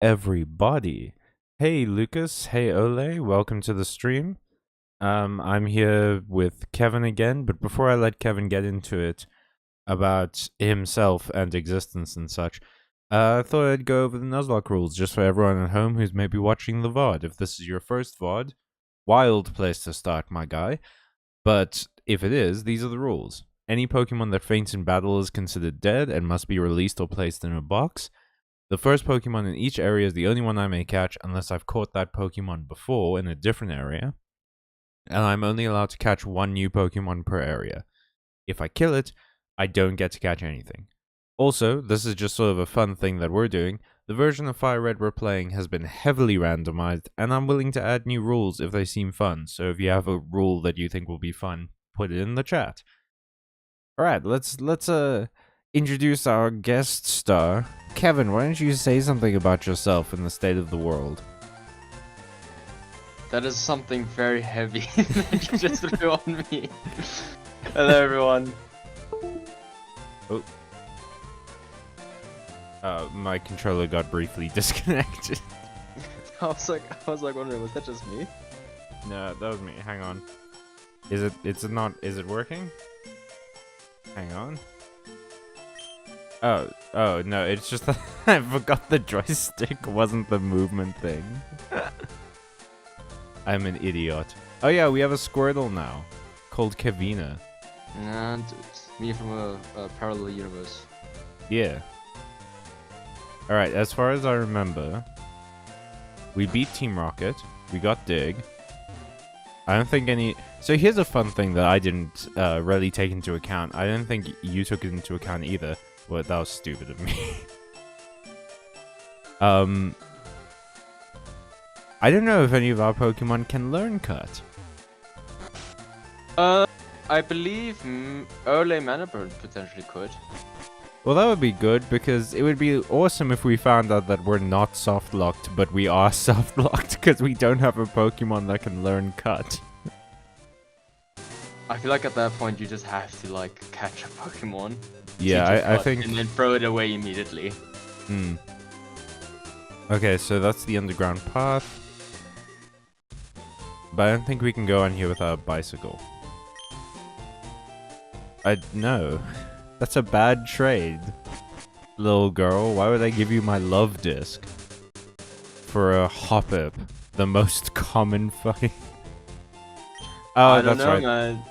everybody? Hey Lucas, hey Ole, welcome to the stream. I'm here with Kevin again, but before I let Kevin get into it about himself and existence and such, I thought I'd go over the Nuzlocke rules just for everyone at home who's maybe watching the VOD. If this is your first VOD, wild place to start, my guy. But if it is, these are the rules. Any Pokemon that faints in battle is considered dead and must be released or placed in a box. The first Pokemon in each area is the only one I may catch unless I've caught that Pokemon before in a different area. And I'm only allowed to catch one new Pokemon per area. If I kill it, I don't get to catch anything. Also, this is just sort of a fun thing that we're doing. The version of FireRed we're playing has been heavily randomized, and I'm willing to add new rules if they seem fun. So if you have a rule that you think will be fun, put it in the chat. Alright, let's introduce our guest star. Kevin, why don't you say something about yourself and the state of the world? That is something very heavy that you just threw on me. Hello, everyone. Oh. My controller got briefly disconnected. I was like wondering, was that just me? No, that was me. Hang on. Is it working? Hang on. Oh, no, it's just that I forgot the joystick wasn't the movement thing. I'm an idiot. Oh yeah, we have a Squirtle now, called Kevina. And it's me from a parallel universe. Yeah. Alright, as far as I remember, we beat Team Rocket, we got Dig. I don't think any... So here's a fun thing that I didn't really take into account. I don't think you took it into account either. Well, that was stupid of me. I don't know if any of our Pokemon can learn Cut. I believe Ole Manapur potentially could. Well, that would be good, because it would be awesome if we found out that we're not soft-locked, but we are soft-locked, because we don't have a Pokemon that can learn Cut. I feel like at that point you just have to like catch a Pokemon. Yeah, I think... And then throw it away immediately. Okay, so that's the underground path. But I don't think we can go on here without a bicycle. No. That's a bad trade. Little girl, why would I give you my love disc? For a Hoppip, the most common fucking... Oh, I don't that's know, right. man.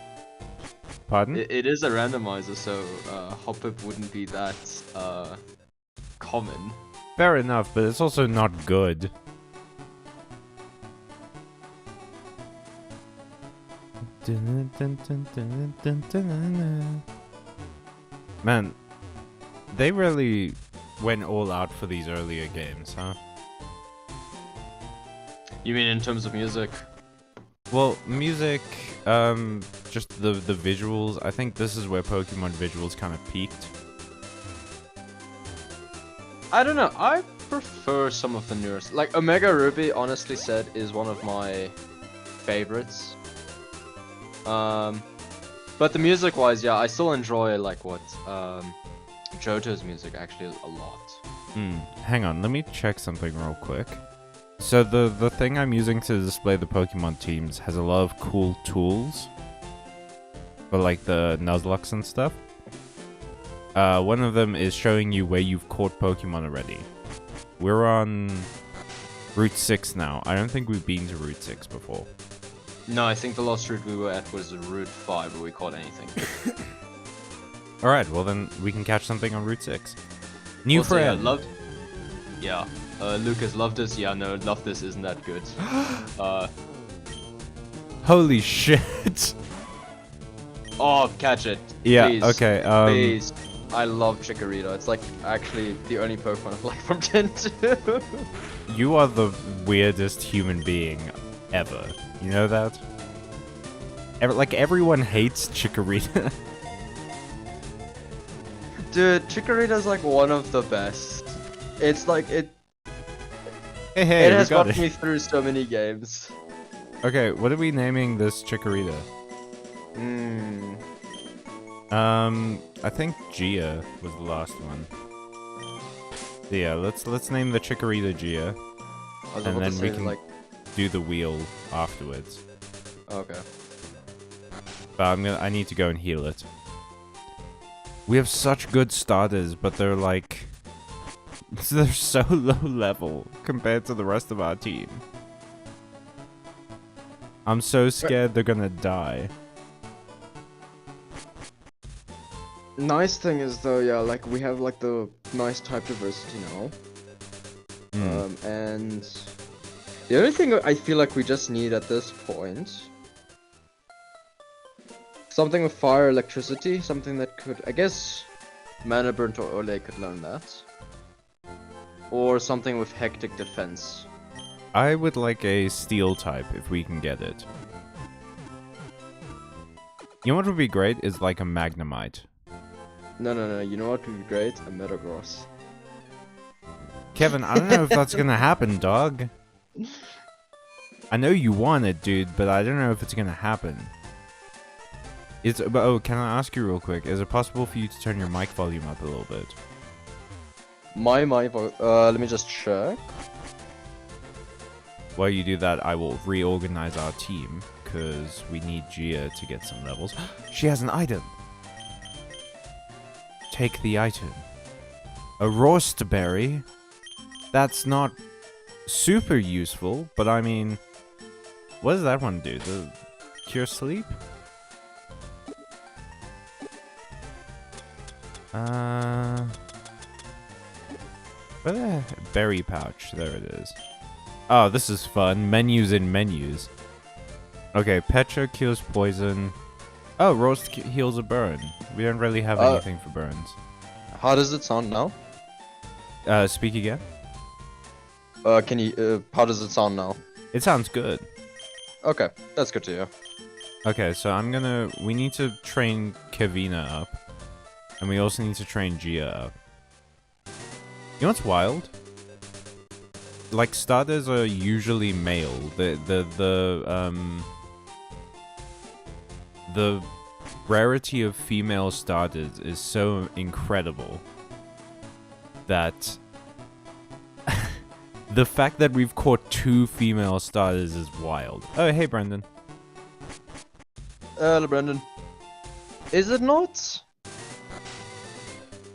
Pardon? It is a randomizer, so Hoppip wouldn't be that common. Fair enough, but it's also not good. Man, they really went all out for these earlier games, huh? You mean in terms of music? Well, music, just the visuals. I think this is where Pokemon visuals kind of peaked. I don't know. I prefer some of the newer. Like Omega Ruby, honestly said, is one of my favorites. But the music-wise, yeah, I still enjoy like what Johto's music actually a lot. Hang on, let me check something real quick. So the thing I'm using to display the Pokemon teams has a lot of cool tools for like the Nuzlocke and stuff. One of them is showing you where you've caught Pokemon already. We're on Route 6 now. I don't think we've been to Route 6 before. No, I think the last route we were at was Route 5 where we caught anything. Alright, well then we can catch something on Route 6. New also, friend. Lucas, love this. Yeah, no, love this isn't that good. Holy shit. Oh, catch it. Yeah, please, okay, please. I love Chikorita. It's like actually the only Pokemon I like from Gen 2. You are the weirdest human being ever. You know that? Like, everyone hates Chikorita. Dude, Chikorita's like one of the best. It's like, it has got me through so many games. Okay, what are we naming this Chikorita? I think Gia was the last one. Yeah, let's name the Chikorita Gia, and then we can like do the wheel afterwards. Okay. But I need to go and heal it. We have such good starters, but they're like they're so low level compared to the rest of our team. I'm so scared they're gonna die. Nice thing is though, yeah, like we have like the nice type diversity now. And the only thing I feel like we just need at this point, something with fire, electricity, something that could, I guess, Mana Burnt or Ole could learn that. Or something with hectic defense. I would like a steel type if we can get it. You know what would be great is like a Magnemite. No, you know what would be great? A Metagross. Kevin, I don't know if that's gonna happen, dog. I know you want it, dude, but I don't know if it's gonna happen. Oh, can I ask you real quick? Is it possible for you to turn your mic volume up a little bit? Let me just check. While you do that, I will reorganize our team, because we need Gia to get some levels. She has an item! Take the item. A roast berry? That's not super useful, but I mean... What does that one do? The cure sleep? Where the berry pouch? There it is. Oh, this is fun. Menus in menus. Okay, Petra cures poison. Oh, roast heals a burn. We don't really have anything for burns. How does it sound now? Speak again? Can you, how does it sound now? It sounds good. Okay, that's good to hear. Okay, so we need to train Kevina up. And we also need to train Gia up. You know what's wild? Like, starters are usually male. The rarity of female starters is so incredible that the fact that we've caught 2 female starters is wild. Oh, hey, Brendan. Hello, Brendan. Is it not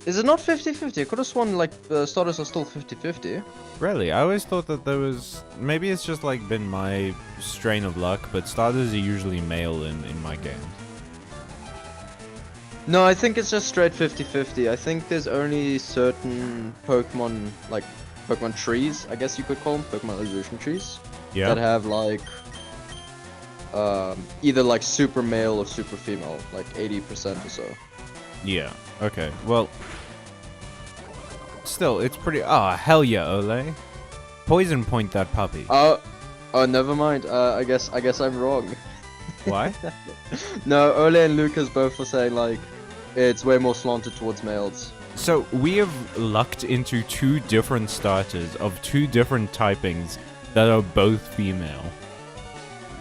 50-50? I could have sworn, like, the starters are still 50-50. Really? I always thought that there was... Maybe it's just, like, been my strain of luck, but starters are usually male in my games. No, I think it's just straight 50-50. I think there's only certain Pokemon, like, Pokemon trees, I guess you could call them, Pokemon evolution trees, that have, like, either, like, super male or super female, like 80% or so. Yeah, okay. Well, still, it's pretty... Oh, hell yeah, Ole. Poison point that puppy. Oh, never mind. I guess I'm wrong. Why? No, Ole and Lucas both were saying, like, it's way more slanted towards males. So, we have lucked into 2 different starters of 2 different typings that are both female.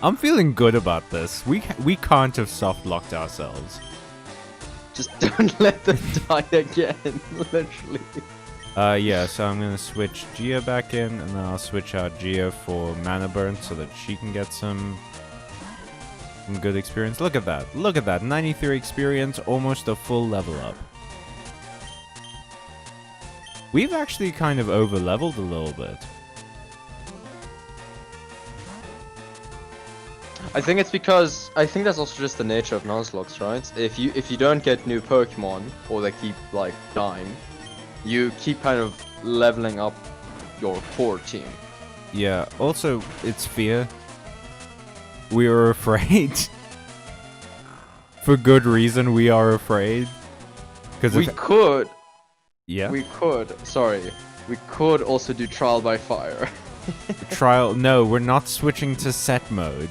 I'm feeling good about this. We can't have soft-locked ourselves. Just don't let them die again, literally. Yeah, so I'm gonna switch Gia back in, and then I'll switch out Gia for Mana Burn so that she can get some good experience. Look at that. Look at that. 93 experience, almost a full level up. We've actually kind of over-leveled a little bit. I think it's because I think that's also just the nature of Nuzlocke, right? If you don't get new Pokemon or they keep like dying, you keep kind of leveling up your core team. Yeah. Also, it's fear. We are afraid. For good reason, we are afraid. Because we could. Yeah. We could. Sorry. We could also do trial by fire. Trial? No, we're not switching to set mode.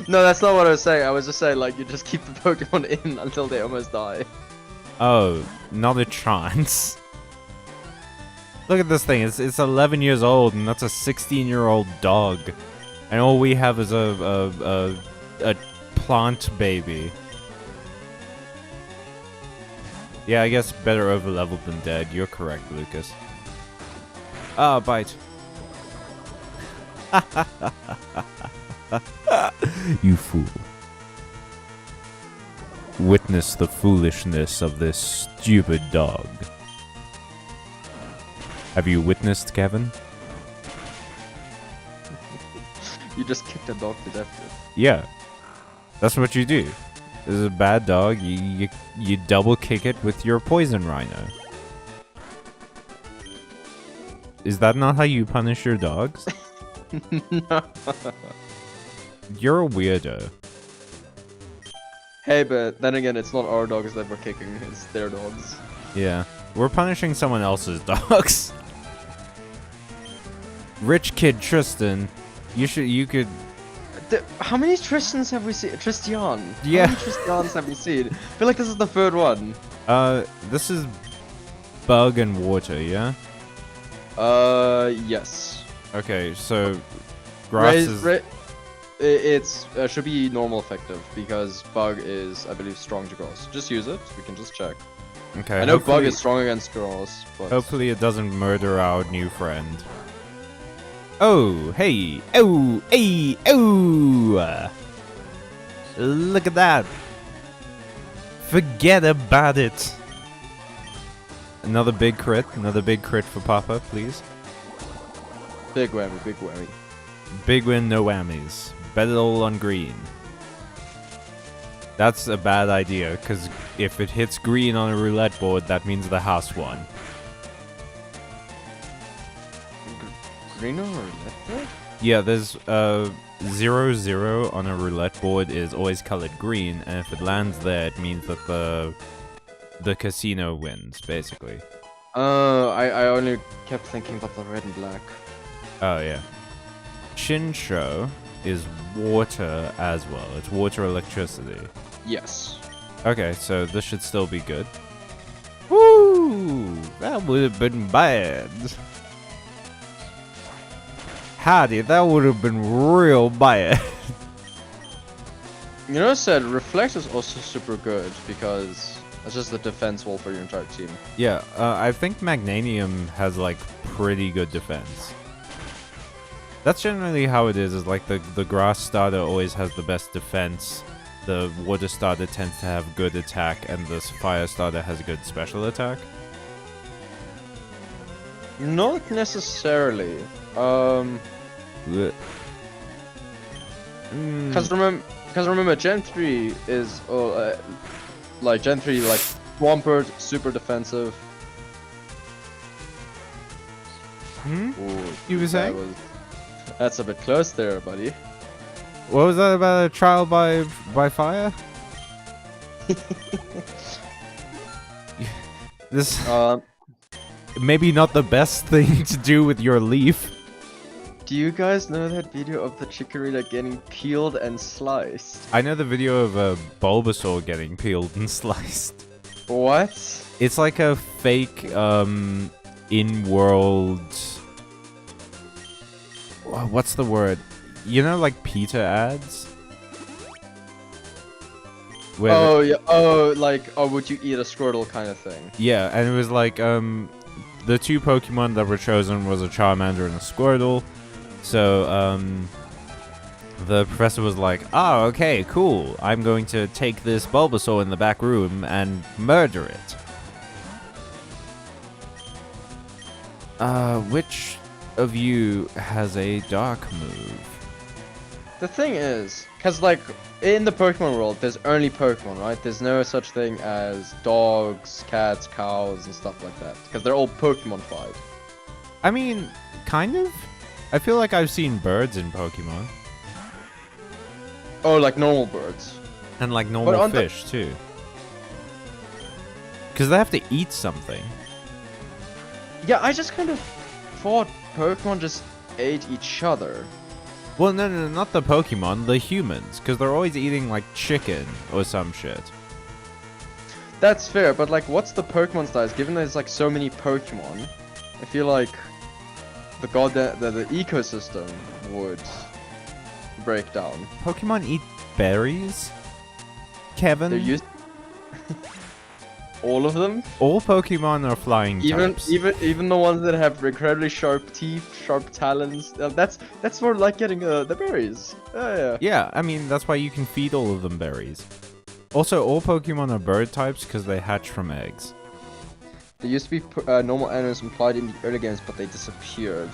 No, that's not what I was saying. I was just saying, like, you just keep the Pokemon in until they almost die. Oh, not a chance. Look at this thing. It's 11 years old, and that's a 16-year-old dog. And all we have is a plant baby. Yeah, I guess better over-leveled than dead. You're correct, Lucas. Ah, Byte. You fool. Witness the foolishness of this stupid dog. Have you witnessed, Kevin? You just kicked a dog to death. Yeah. That's what you do. This is a bad dog. You double kick it with your poison rhino. Is that not how you punish your dogs? No. You're a weirdo. Hey, but then again, it's not our dogs that we're kicking, it's their dogs. Yeah. We're punishing someone else's dogs. Rich kid Tristan. You could... How many Tristans have we seen? Tristian. Yeah. How many Tristians have we seen? I feel like this is the third one. This is bug and water, yeah? Yes. Okay, so grass is... It's should be normal effective because bug is, I believe, strong to grass. Just use it. We can just check. Okay. I know bug is strong against grass, but hopefully it doesn't murder our new friend. Oh, hey, oh, hey, oh! Look at that. Forget about it. Another big crit for Papa, please. Big whammy, big whammy. Big win, no whammies. Bet it all on green. That's a bad idea, because if it hits green on a roulette board, that means the house won. Green or roulette board? Yeah, there's 0-0 on a roulette board is always colored green, and if it lands there, it means that the casino wins, basically. I only kept thinking about the red and black. Oh, yeah. Shinsho is water as well. It's water electricity. Yes. Okay, so this should still be good. Woo! That would have been bad. Howdy, that would have been real bad. You know, I said reflect is also super good because it's just the defense wall for your entire team. Yeah, I think Magnanium has like pretty good defense. That's generally how it is like the grass starter always has the best defense, the water starter tends to have good attack, and the fire starter has good special attack. Not necessarily. Because remember, Gen 3 is like Gen 3 like Swampert, super defensive. Hmm? Ooh, You were saying? That's a bit close there, buddy. What was that about a trial by fire? This maybe not the best thing to do with your leaf. Do you guys know that video of the Chikorita getting peeled and sliced? I know the video of a Bulbasaur getting peeled and sliced. What? It's like a fake in-world... What's the word? You know, like PETA ads? Where oh, yeah. Oh, like, oh, would you eat a Squirtle kind of thing? Yeah, and it was like, the two Pokemon that were chosen was a Charmander and a Squirtle. So, the professor was like, oh, okay, cool. I'm going to take this Bulbasaur in the back room and murder it. Which of you has a dark move? The thing is, because, like, in the Pokemon world, there's only Pokemon, right? There's no such thing as dogs, cats, cows, and stuff like that. Because they're all Pokemon-fied. I mean, kind of. I feel like I've seen birds in Pokemon. Oh, like normal birds. And like normal fish, too. Because they have to eat something. Yeah, I just kind of thought Pokemon just ate each other. Well, no, not the Pokemon, the humans. Because they're always eating, like, chicken or some shit. That's fair, but, like, what's the Pokemon size? Given there's, like, so many Pokemon, I feel like the ecosystem would break down. Pokemon eat berries? Kevin? They're used... all of them. All Pokemon are flying types. Even the ones that have incredibly sharp teeth, sharp talons. That's for like getting the berries. Yeah. Yeah, I mean, that's why you can feed all of them berries. Also, all Pokemon are bird types because they hatch from eggs. There used to be normal animals implied in the early games, but they disappeared.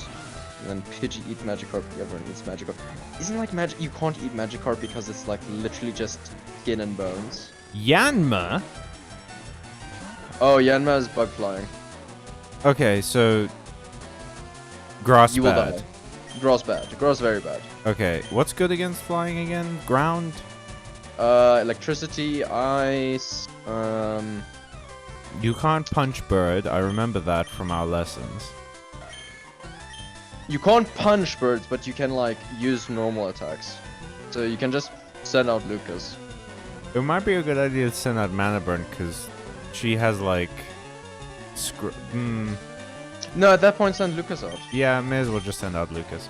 And then Pidgey eat Magikarp, everyone eats Magikarp. Isn't like Magic, you can't eat Magikarp because it's like literally just skin and bones. Yanma? Oh, Yanma is bug flying. Okay, so... Grass You will bad. die. Grass bad. Grass very bad. Okay, what's good against flying again? Ground? Electricity, ice, You can't punch bird, I remember that from our lessons. You can't punch birds, but you can like use normal attacks. So you can just send out Lucas. It might be a good idea to send out Mana Burn, because she has like... No, at that point send Lucas out. Yeah, may as well just send out Lucas.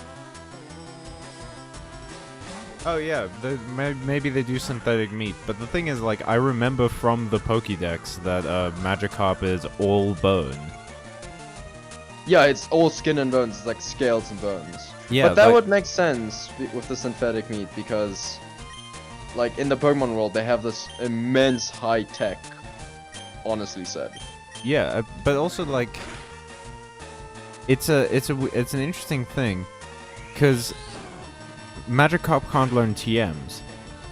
Oh yeah, maybe they do synthetic meat, but the thing is, like, I remember from the Pokédex that Magikarp is all bone. Yeah, it's all skin and bones, it's like scales and bones. Yeah, but that like, would make sense with the synthetic meat because, like, in the Pokemon world, they have this immense high tech. Honestly said. yeah, but also like, it's an interesting thing, because Magikarp can't learn TMs.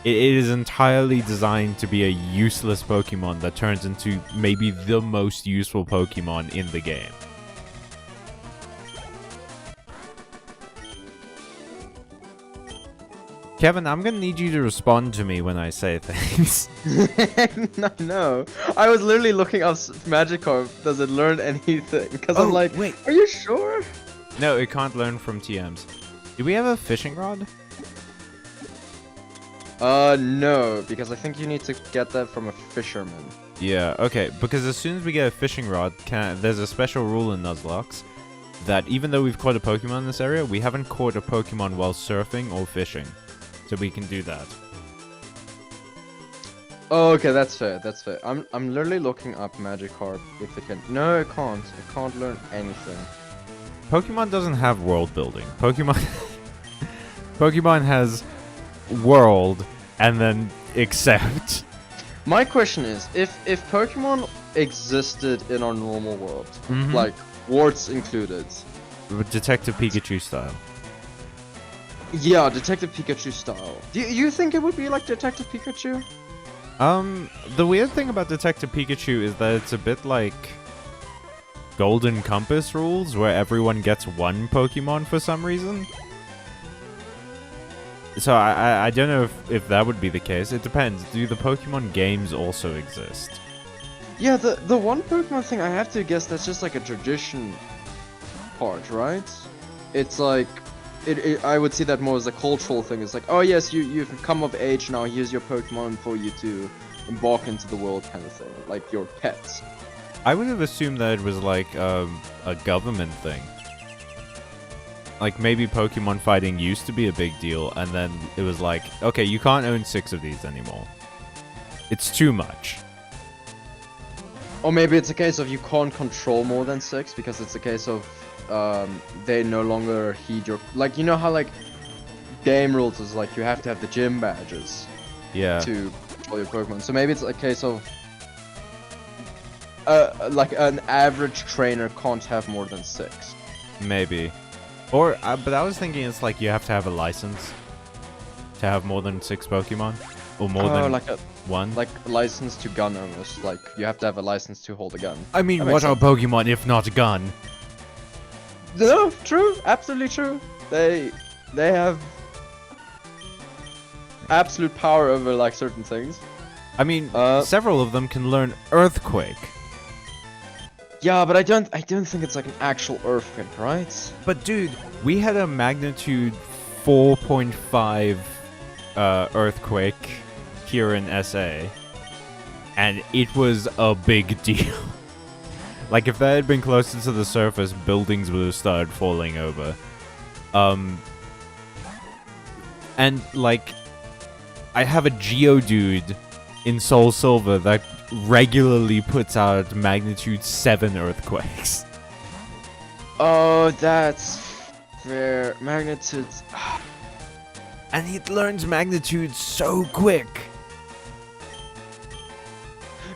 It is entirely designed to be a useless Pokemon that turns into maybe the most useful Pokemon in the game. Kevin, I'm gonna need you to respond to me when I say things. No, I was literally looking up Magikarp. Does it learn anything? Because I'm like, wait. Are you sure? No, it can't learn from TMs. Do we have a fishing rod? No, because I think you need to get that from a fisherman. Yeah, okay, because as soon as we get a fishing rod, there's a special rule in Nuzlocke that even though we've caught a Pokemon in this area, we haven't caught a Pokemon while surfing or fishing. So we can do that. Oh, okay, that's fair. That's fair. I'm literally looking up Magikarp if it can. No, it can't. It can't learn anything. Pokemon doesn't have world building. Pokemon Pokemon has world and then accept. My question is, if Pokemon existed in our normal world, like warts included, Detective Pikachu style. yeah, Detective Pikachu style. Do you think it would be like Detective Pikachu? The weird thing about Detective Pikachu is that it's a bit like Golden Compass rules, where everyone gets one Pokemon for some reason. So I don't know if that would be the case. It depends. Do the Pokemon games also exist? Yeah, the one Pokemon thing I have to guess that's just like a tradition part, right? It's like I would see that more as a cultural thing. It's like, oh yes, you've come of age now. Here's your Pokemon for you to embark into the world, kind of thing, like your pets. I would have assumed that it was like a government thing. Like maybe Pokemon fighting used to be a big deal, and then it was like, okay, you can't own 6 of these anymore. It's too much. Or maybe it's a case of you can't control more than 6 because it's a case of they no longer heed your, like, you know how like game rules is like you have to have the gym badges to control your Pokemon. So maybe it's a case of like an average trainer can't have more than 6. Maybe. Or, but I was thinking it's like you have to have a license to have more than 6 Pokemon, or more than like one. Like a license to gun owners. Like you have to have a license to hold a gun. I mean, what are Pokemon if not a gun? No, true, absolutely true. They have absolute power over like certain things. I mean, several of them can learn Earthquake. Yeah, but I don't think it's like an actual earthquake, right? But dude, we had a magnitude 4.5 earthquake here in SA, and it was a big deal. Like, if that had been closer to the surface, buildings would have started falling over. And, like, I have a Geodude in Soul Silver that regularly puts out magnitude 7 earthquakes. Oh, that's fair. Magnitudes. And he learns magnitude so quick.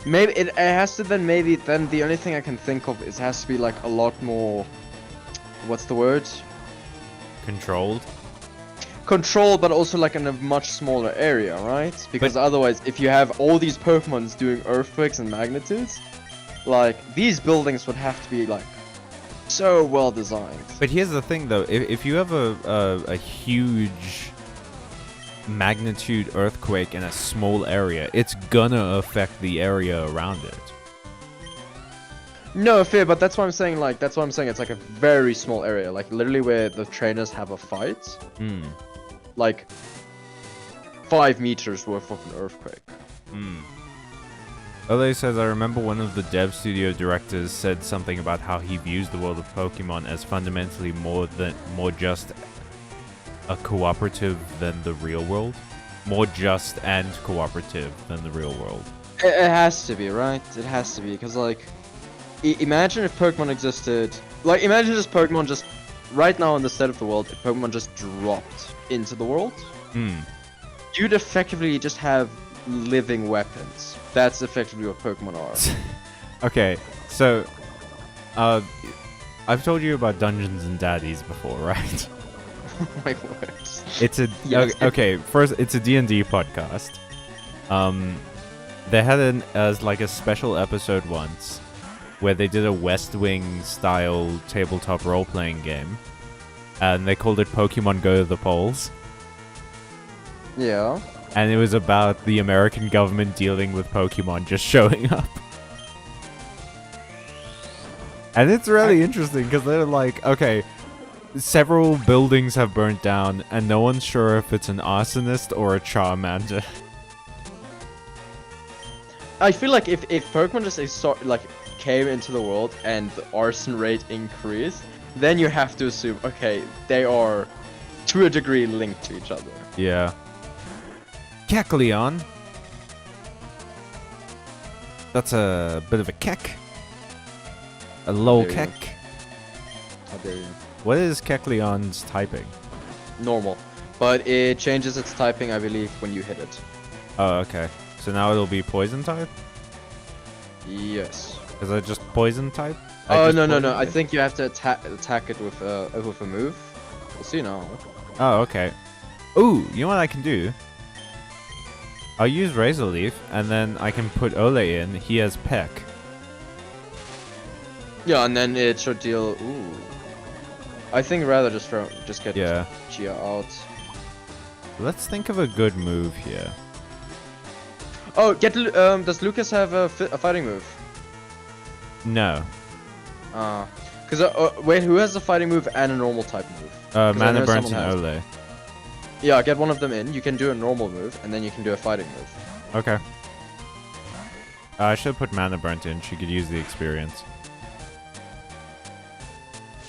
Maybe it has to then the only thing I can think of is has to be like a lot more. What's the word? Controlled. Control, but also like in a much smaller area, right? Because otherwise, if you have all these Pokemons doing earthquakes and magnitudes, like these buildings would have to be like so well designed. But here's the thing, though: if you have a huge magnitude earthquake in a small area, it's gonna affect the area around it. No, fair, but that's why I'm saying it's like a very small area, like literally where the trainers have a fight. Like 5 meters worth of an earthquake. Ole says, I remember one of the dev studio directors said something about how he views the world of Pokemon as fundamentally more just a cooperative than the real world. More just and cooperative than the real world. It has to be, right? It has to be, because like, imagine if Pokemon existed. Like, imagine just Pokemon just right now in the state of the world. If Pokemon just dropped into the world, you'd effectively just have living weapons. That's effectively what Pokemon are. Okay, so I've told you about Dungeons and Daddies before, right? Oh my words. It's a Yes. okay. First, it's a D&D podcast. They had as like a special episode once where they did a West Wing style tabletop role playing game, and they called it Pokemon Go to the Polls. Yeah. And it was about the American government dealing with Pokemon just showing up. And it's really interesting because they're like, okay, several buildings have burnt down, and no one's sure if it's an arsonist or a Charmander. I feel like if Pokemon just came into the world and the arson rate increased, then you have to assume, okay, they are to a degree linked to each other. Yeah. Kecleon. That's a bit of a kek. A low kek. How dare you? What is Kecleon's typing? Normal. But it changes its typing, I believe, when you hit it. Oh, okay. So now it'll be poison type? Yes. Is it just poison type? Oh, no. I think you have to attack it with a move. We'll see now. Oh, okay. Ooh, you know what I can do? I'll use Razor Leaf, and then I can put Ole in. He has Peck. Yeah, and then it should deal... Ooh. I think rather just get Gia out. Let's think of a good move here. Oh, does Lucas have a fighting move? No. Wait, who has a fighting move and a normal type move? Mana Burnt and Ole. Yeah, get one of them in. You can do a normal move, and then you can do a fighting move. Okay. I should have put Mana Burnt in. She could use the experience.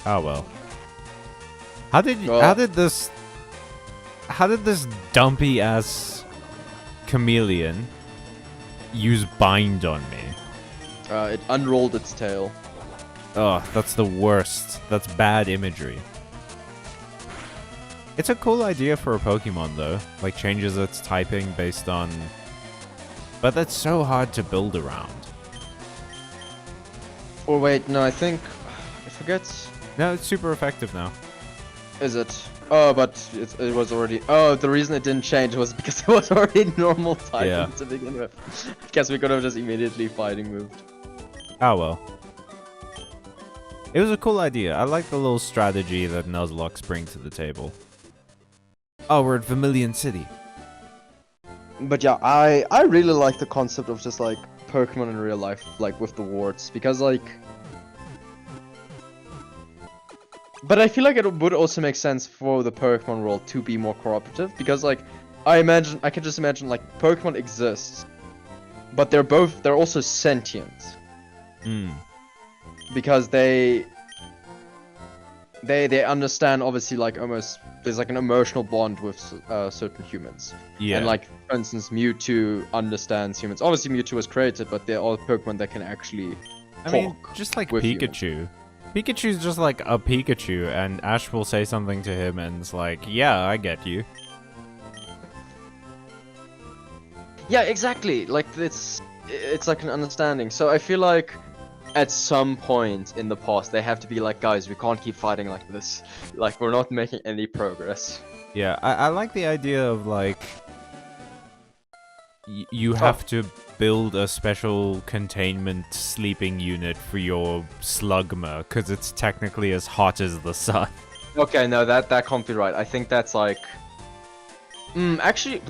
Oh well. How did this dumpy ass chameleon use bind on me? It unrolled its tail. Oh, that's the worst. That's bad imagery. It's a cool idea for a Pokemon though. Like changes its typing based on... But that's so hard to build around. Oh wait, no, I think... I forget... No, it's super effective now. Is it? Oh, but it was already... Oh, the reason it didn't change was because it was already normal typing to begin with. I guess we could have just immediately fighting moved. Oh well. It was a cool idea. I like the little strategy that Nuzlocke bring to the table. Oh, we're at Vermilion City. But yeah, I really like the concept of just like Pokemon in real life, like with the wards, because like... But I feel like it would also make sense for the Pokemon world to be more cooperative, because like, I can just imagine like Pokemon exists, but they're also sentient. Because they... they understand, obviously, like almost there's like an emotional bond with certain humans. Yeah. And like, for instance, Mewtwo understands humans. Obviously, Mewtwo was created, but they're all Pokemon that can actually I mean, talk just like with Pikachu. Pikachu's just like a Pikachu, and Ash will say something to him, and it's like, yeah, I get you. Yeah, exactly. Like it's like an understanding. So I feel like at some point in the past they have to be like, guys, we can't keep fighting like this. Like we're not making any progress. Yeah, I like the idea of like you have to build a special containment sleeping unit for your Slugma because it's technically as hot as the sun. Okay, no, that can't be right. I think that's like, actually,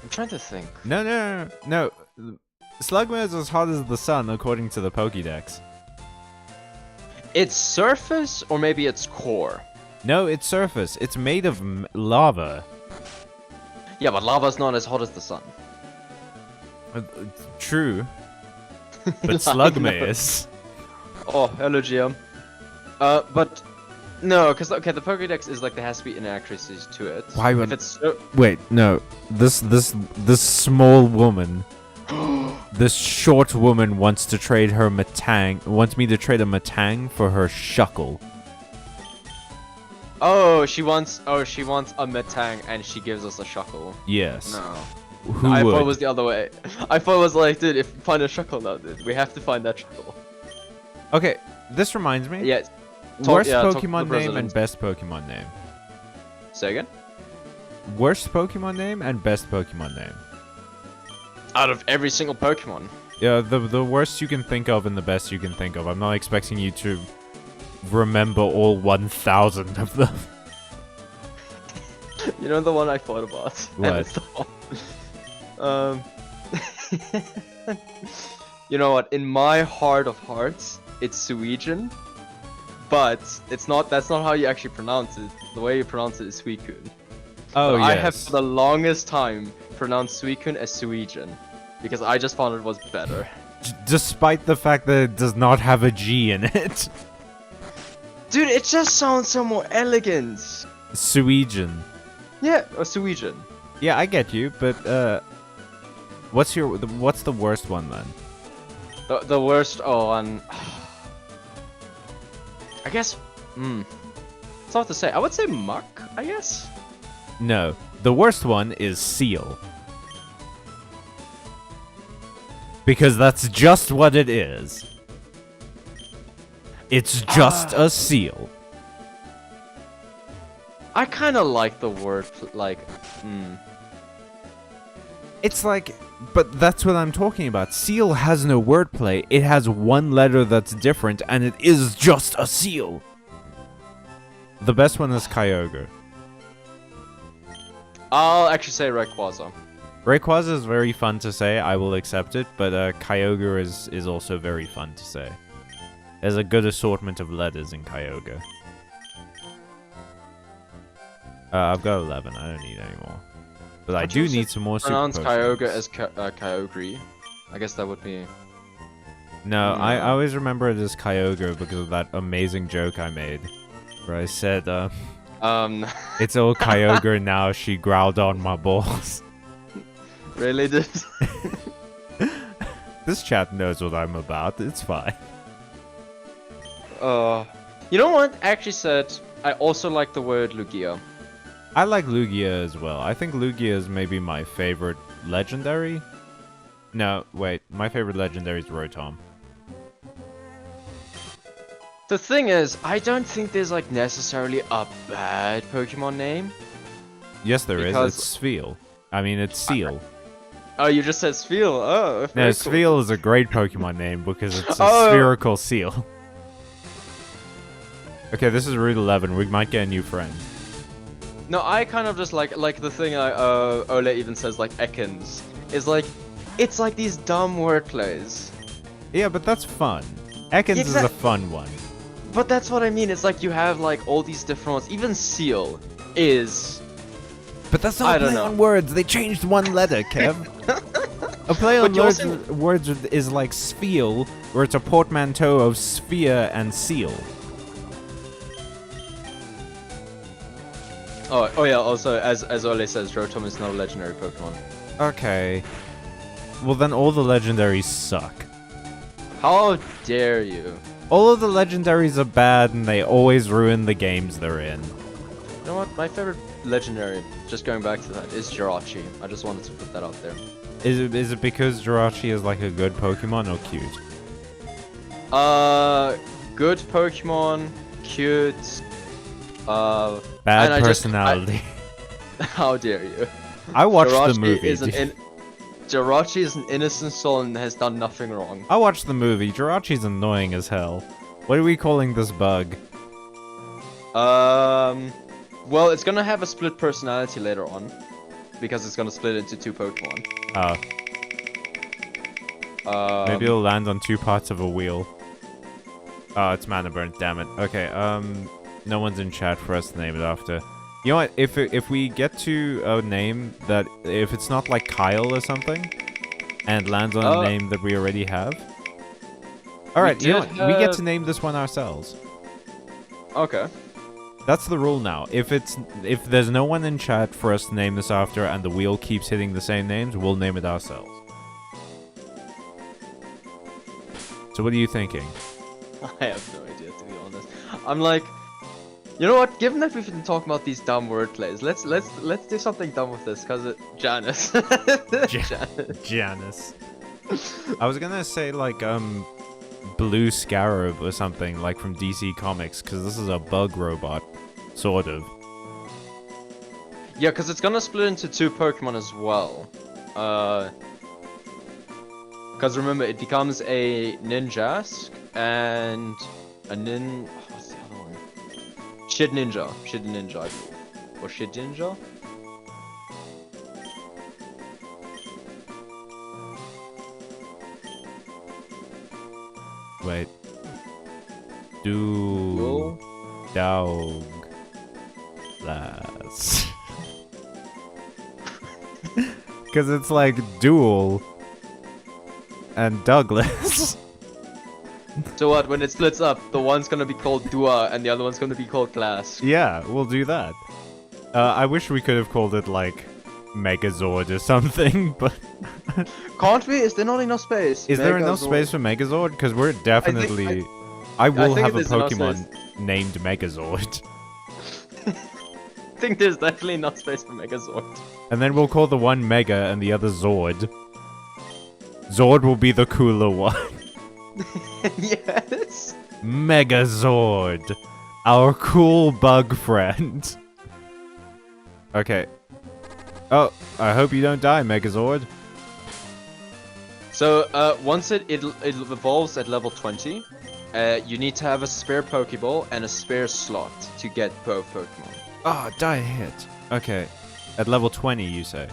I'm trying to think. No. Slugma is as hot as the sun according to the Pokédex. It's surface or maybe it's core. No, it's surface. It's made of lava. Yeah, but lava's not as hot as the sun. True. But Slugma is. Oh, hello, GM. But no, because okay, the Pokédex is like there has to be inaccuracies to it. Why would? If it's Wait, no. This small woman, this short woman wants to trade her Matang. Wants me to trade a Matang for her Shuckle. Oh, she wants a Metang and she gives us a Shuckle. Yes. No. Who I would? thought it was the other way. I thought it was like, dude, if find a Shuckle now, dude. We have to find that Shuckle. Okay, this reminds me. Yeah. Worst talk to the Pokemon name president. and best Pokemon name. Say again? Worst Pokemon name and best Pokemon name. Out of every single Pokemon. Yeah, the worst you can think of and the best you can think of. I'm not expecting you to remember all 1,000 of them. You know the one I thought about? What? And it's the one- You know what? In my heart of hearts, it's Suijin. But it's not. That's not how you actually pronounce it. The way you pronounce it is Suicune. Oh, But yes. I have for the longest time pronounced Suicune as Suijin. Because I just found it was better. Despite the fact that it does not have a G in it. Dude, it just sounds so more elegant. Suijin. Yeah, or Suijin. Yeah, I get you, but what's the worst one then? The worst. Oh, and I guess. It's hard to say. I would say Muck. I guess. No, the worst one is Seal. Because that's just what it is. It's just a seal. I kind of like the word like. It's like, but that's what I'm talking about. Seal has no wordplay. It has one letter that's different, and it is just a seal. The best one is Kyogre. I'll actually say Rayquaza. Rayquaza is very fun to say. I will accept it, but Kyogre is also very fun to say. There's a good assortment of letters in Kyogre. I've got 11. I don't need any more. But I do need some more super Pronounce potions. Kyogre as Kyogre. I guess that would be. No, I always remember it as Kyogre because of that amazing joke I made. Where I said, it's all Kyogre now, she growled on my balls. Really, dude? This chat knows what I'm about, it's fine. You know what? I actually said I also like the word Lugia. I like Lugia as well. I think Lugia is maybe my favorite legendary. No, wait. My favorite legendary is Rotom. The thing is, I don't think there's like necessarily a bad Pokemon name. Yes, there is. Because- It's Spheal. I mean, it's Seal. Oh, you just said Spheal. Oh, No, very cool. Spheal is a great Pokemon name because it's a Oh. spherical seal. Okay, this is Route 11. We might get a new friend. No, I kind of just like the thing Ole even says like Ekans is like it's like these dumb wordplays. Yeah, but that's fun. Ekans is a fun one. But that's what I mean. It's like you have like all these different ones. Even Seal is. But that's I not a don't play know. on words. They changed one letter, Kev. A play on But you words, also- words is like Spheal, where it's a portmanteau of sphere and seal. Oh yeah. Also, as Ole says, Rotom is not a legendary Pokemon. Okay. Well, then all the legendaries suck. How dare you? All of the legendaries are bad, and they always ruin the games they're in. You know what? My favorite legendary, just going back to that, is Jirachi. I just wanted to put that out there. Is it because Jirachi is like a good Pokemon or cute? Good Pokemon, cute. Bad and personality. How dare you? I watched Jirachi the movie. Jirachi is an innocent soul and has done nothing wrong. I watched the movie. Jirachi's annoying as hell. What are we calling this bug? Well, it's gonna have a split personality later on, because it's gonna split into 2 Pokemon. Maybe it'll land on 2 parts of a wheel. Oh, it's mana burn. Damn it. Okay. No one's in chat for us to name it after. You know what? If we get to a name that, if it's not like Kyle or something, and lands on a name that we already have. All right. You know what? We get to name this one ourselves. Okay. That's the rule now. If there's no one in chat for us to name this after, and the wheel keeps hitting the same names, we'll name it ourselves. So what are you thinking? I have no idea, to be honest. I'm like, you know what? Given that we've been talking about these dumb wordplays, let's do something dumb with this, cause Janice. Janice. I was gonna say like Blue Scarab or something like from DC Comics, because this is a bug robot, sort of. Yeah, cause it's gonna split into 2 Pokemon as well. Cause remember, it becomes a Ninjask and a what's the other one? Shid Ninja, I believe, or Shid Ninja. Wait. Dog. Last. Because it's like Duel and Douglas. So what, when it splits up, the one's gonna be called Dua and the other one's gonna be called Glass. Yeah, we'll do that. I wish we could have called it like Megazord or something, but... Can't we? Is there not enough space? Is there enough space for Megazord? Because we're definitely... I will have a Pokemon named Megazord. I think there's definitely enough space for Megazord. And then we'll call the one Mega and the other Zord. Zord will be the cooler one. Yes. Megazord. Our cool bug friend. Okay. Oh, I hope you don't die, Megazord. So, once it evolves at level 20, you need to have a spare Pokeball and a spare slot to get both Pokemon. Ah, die hit. Okay. At level 20, you say?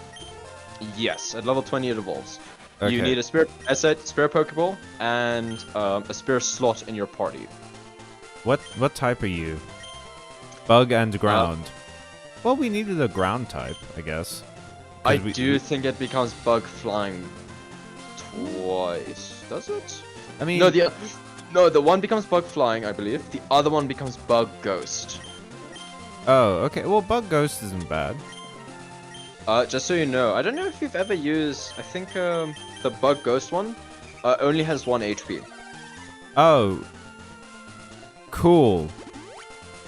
Yes, at level 20 it evolves. Okay. You need a spare Pokeball and a spare slot in your party. What type are you? Bug and ground. Well, we needed a ground type, I guess. I do think it becomes bug flying twice. Does it? I mean, no, the one becomes bug flying, I believe. The other one becomes bug ghost. Oh, okay. Well, bug ghost isn't bad. Just so you know, I don't know if you've ever used. I think the bug ghost one only has 1 HP. Oh, cool.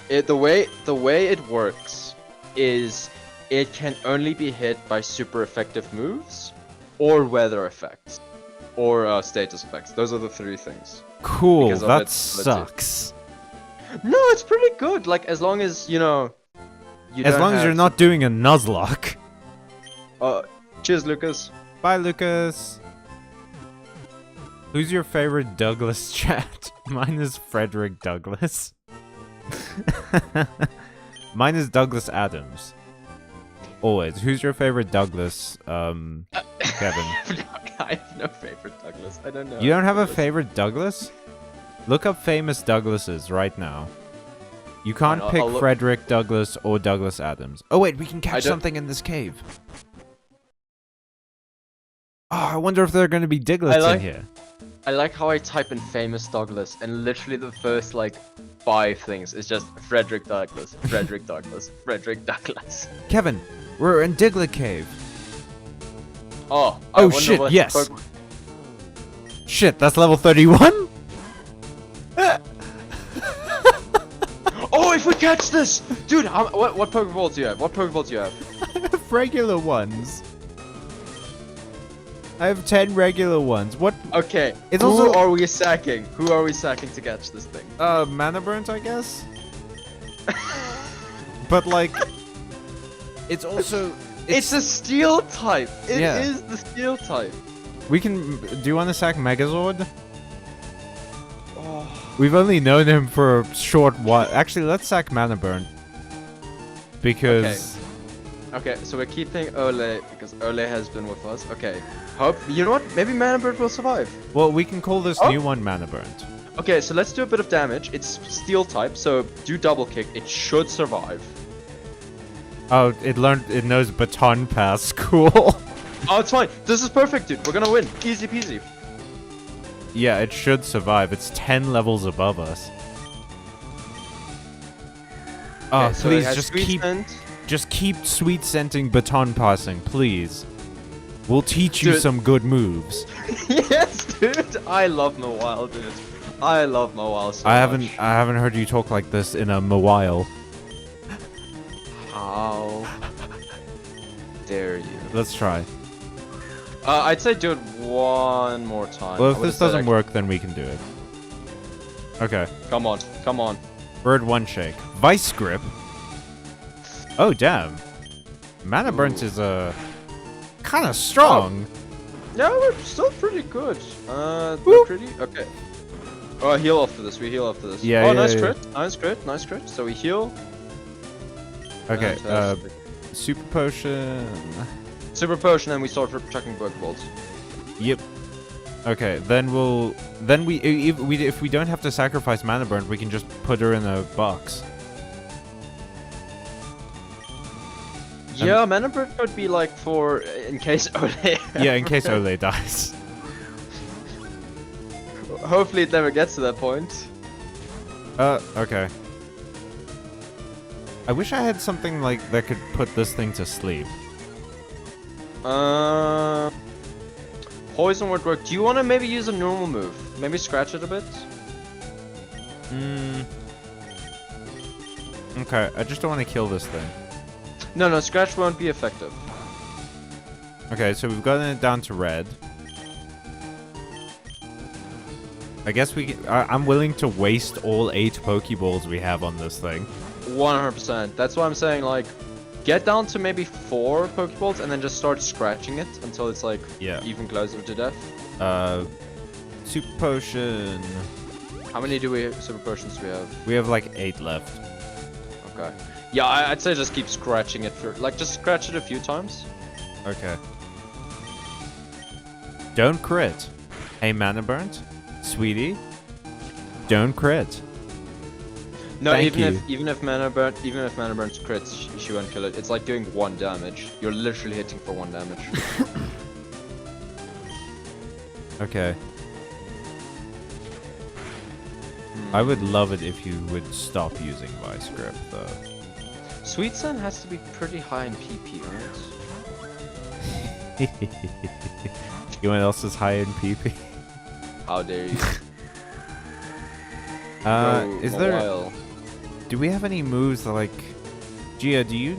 The way it works is it can only be hit by super effective moves, or weather effects, or status effects. Those are the 3 things. Cool. That sucks. No, it's pretty good. Like as long as you know. As long as you're not doing a Nuzlocke. Cheers, Lucas. Bye, Lucas. Who's your favorite Douglas chat? Mine is Frederick Douglass. Mine is Douglas Adams. Always. Who's your favorite Douglas, Kevin? I have no favorite Douglas. I don't know. You don't have a favorite Douglas? Look up famous Douglases right now. You can't pick Frederick Douglass or Douglas Adams. Oh wait, we can catch something in this cave. Oh, I wonder if there are going to be Diglets in here. I like how I type in famous Douglas, and literally the first like 5 things. It's just Frederick Douglass, Frederick Douglass, Frederick Douglass. Kevin, we're in Diglett Cave. Oh, Oh shit, yes. Shit, that's level 31? Oh, if we catch this! Dude, what Pokeball do you have? What Pokeball do you have? Regular ones. I have 10 regular ones. What? Okay, It's who also- are we sacking? Who are we sacking to catch this thing? Mana Burnt, I guess? But like... It's also... It's a steel type! It Yeah. is the steel type! We can... Do you want to sack Megazord? Oh. We've only known him for a short while. Actually, let's sack Mana Burn. Because... Okay, so we're keeping Ole, because Ole has been with us. Okay, you know what? Maybe Mana Bird will survive. Well, we can call this Oh. new one Mana Burnt. Okay, so let's do a bit of damage. It's steel type, so do double kick. It should survive. Oh, it knows Baton Pass. Cool. Oh, it's fine. This is perfect, dude. We're gonna win. Easy peasy. Yeah, it should survive. It's 10 levels above us. Oh, Okay, so it please, has just Sweet keep... Scent. Just keep sweet scenting baton passing, please. We'll teach you Dude. some good moves. Yes, dude. I love Mawile, dude. I love Mawile so I much. haven't heard you talk like this in a while. How dare you? Let's try. I'd say do it one more time. Well, I if would've this said doesn't work, then we can do it. Okay. Come on, come on. Bird one shake. Vice grip. Oh damn. Mana Burnt is kind of strong. Yeah, we're still pretty good. Not Whoop. pretty? Okay. Oh, heal after this. We heal after this. Yeah, Oh, yeah, nice yeah. crit. Nice crit. Nice crit. So we heal. Okay. Fantastic. Super potion. Super potion, and we start chucking Pokeballs. Yep. Okay. Then if we don't have to sacrifice Mana Burnt, we can just put her in a box. Yeah, Mana Bird could be like for in case Ole. Yeah, in case Ole dies. Hopefully, it never gets to that point. Okay. I wish I had something like that could put this thing to sleep. Poison would work. Do you want to maybe use a normal move? Maybe scratch it a bit. Okay, I just don't want to kill this thing. No, scratch won't be effective. Okay, so we've gotten it down to red. I guess I'm willing to waste all 8 Pokeballs we have on this thing. 100%. That's why I'm saying, like, get down to maybe 4 Pokeballs and then just start scratching it until it's, like, even closer to death. Super Potion. How many Super Potions do we have? We have like 8 left. Okay. Yeah, I'd say just keep scratching it for, like, just scratch it a few times. Okay. Don't crit. Hey, Mana Burnt? Sweetie? Don't crit. No, Thank even if Mana Burn crits, she won't kill it. It's like doing 1 damage. You're literally hitting for 1 damage. Okay. I would love it if you would stop using Vice Grip, though. Sweet Sun has to be pretty high in PP, right? You know what else is high in PP? How dare you? Is there... Do we have any moves that, like... Gia, do you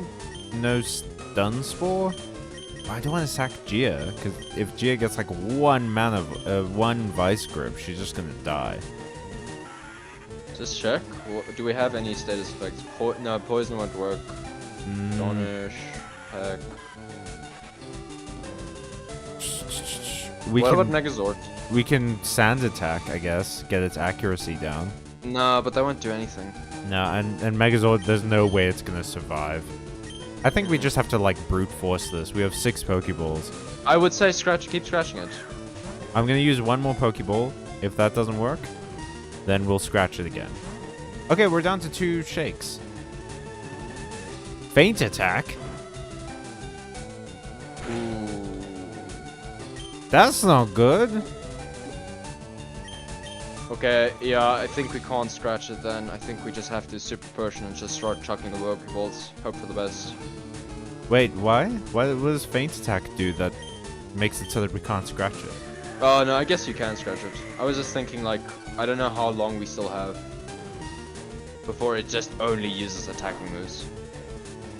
know Stun Spore? I don't want to sack Gia, because if Gia gets like 1 Vice Grip, she's just gonna die. Just check. Do we have any status effects? No, poison won't work. Donish, Peck. What about Megazord? We can Sand Attack, I guess, get its accuracy down. No, but that won't do anything. No, and Megazord, there's no way it's gonna survive. I think we just have to, like, brute force this. We have 6 Pokeballs. I would say keep scratching it. I'm gonna use 1 more Pokeball. If that doesn't work, then we'll scratch it again. Okay, we're down to 2 shakes. Faint Attack? Ooh. That's not good. Okay, yeah, I think we can't scratch it then. I think we just have to super Persian and just start chucking the Pokeballs. Hope for the best. Wait, why? What does Feint Attack do that makes it so that we can't scratch it? Oh, no, I guess you can scratch it. I was just thinking, like, I don't know how long we still have before it just only uses attacking moves.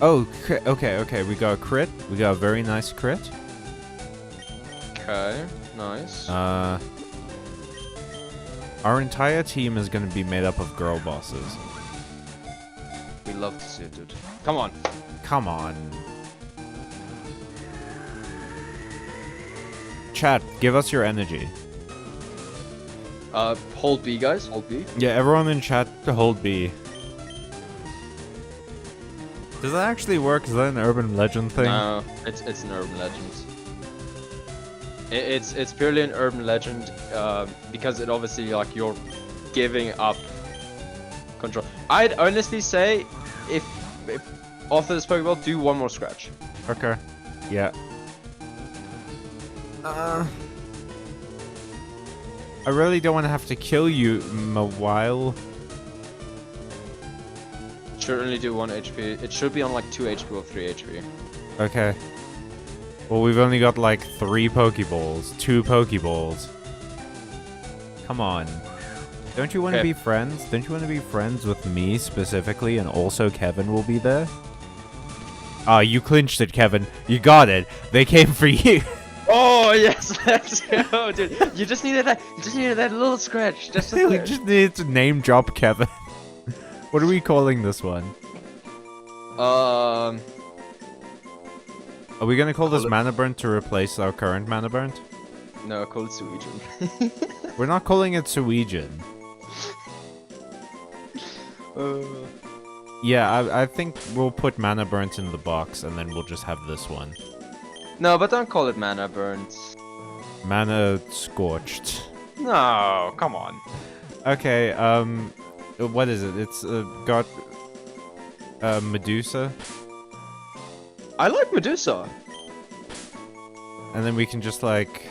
Oh, okay. We got a crit. We got a very nice crit. Okay, nice. Our entire team is going to be made up of girl bosses. We love to see it, dude. Come on. Come on. Chat, give us your energy. Hold B, guys. Hold B. Yeah, everyone in chat to hold B. Does that actually work? Is that an urban legend thing? No, it's an urban legend. It's purely an urban legend because it obviously like you're giving up control. I'd honestly say if after this Pokeball, do one more scratch. Okay. Yeah. I really don't want to have to kill you, Mawile. Should only do 1 HP. It should be on like 2 HP or 3 HP. Okay. Well, we've only got like 3 Pokeballs. 2 Pokeballs. Come on. Don't you want to be friends? Don't you want to be friends with me specifically and also Kevin will be there? Ah, you clinched it, Kevin. You got it. They came for you. Oh yes, let's go, dude. You just needed that. You just needed that little scratch. Just We just needed to name drop Kevin. What are we calling this one? Are we gonna call this Mana Burn to replace our current Mana Burn? No, call it Suijin. We're not calling it Suijin. Yeah, I think we'll put Mana Burnt in the box and then we'll just have this one. No, but don't call it Mana Burns. Mana Scorched. No, come on. Okay, what is it? It's got Medusa. I like Medusa. And then we can just like...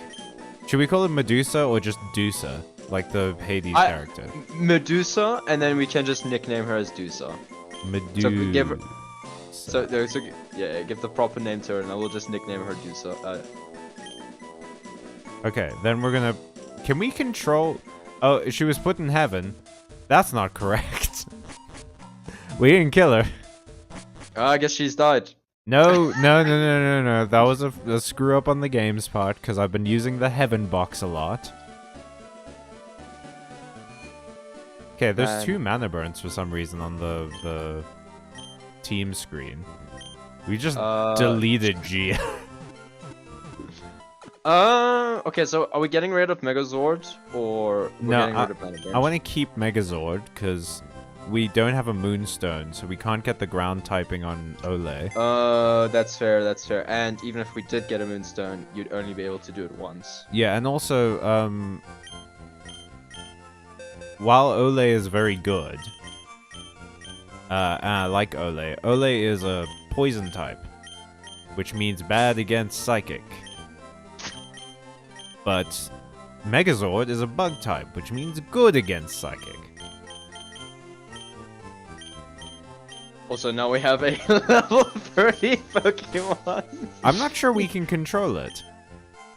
Should we call it Medusa or just Dusa? Like the Hades character. Medusa, and then we can just nickname her as Dusa. Medusa. So we give her... yeah, give the proper name to her, and I will just nickname her Dusa. Okay, then we're gonna... Can we control... Oh, she was put in heaven. That's not correct. We didn't kill her. I guess she's died. No. That was a screw up on the game's part, because I've been using the heaven box a lot. Okay, there's 2 Mana Burns for some reason on the team screen. We just deleted Gia. Okay, so are we getting rid of Megazord, or we're getting rid of Mana Burns? I want to keep Megazord, because we don't have a Moonstone, so we can't get the ground typing on Ole. That's fair, that's fair. And even if we did get a Moonstone, you'd only be able to do it once. Yeah, and also, while Ole is very good, and I like Ole, Ole is a poison type, which means bad against Psychic. But Megazord is a bug type, which means good against Psychic. Also, now we have a level 30 Pokemon. I'm not sure we can control it.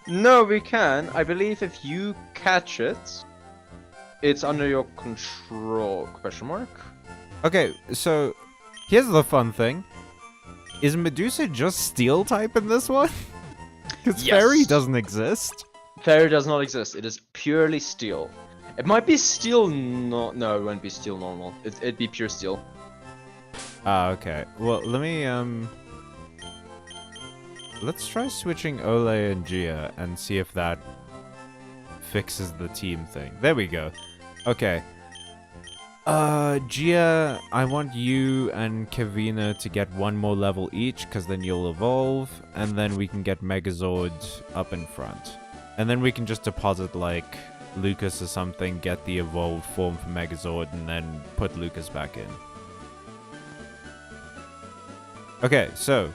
No, we can. I believe if you catch it, it's under your control, question mark? Okay, so here's the fun thing. Is Medusa just Steel type in this one? Because Yes. Fairy doesn't exist. Fairy does not exist. It is purely Steel. It might be Steel no, it won't be Steel normal. It'd be pure Steel. Ah, okay. Well, let me, let's try switching Ole and Gia and see if that fixes the team thing. There we go. Okay. Gia, I want you and Kavina to get 1 more level each, because then you'll evolve, and then we can get Megazord up in front. And then we can just deposit, like, Lucas or something, get the evolved form for Megazord, and then put Lucas back in. Okay, so,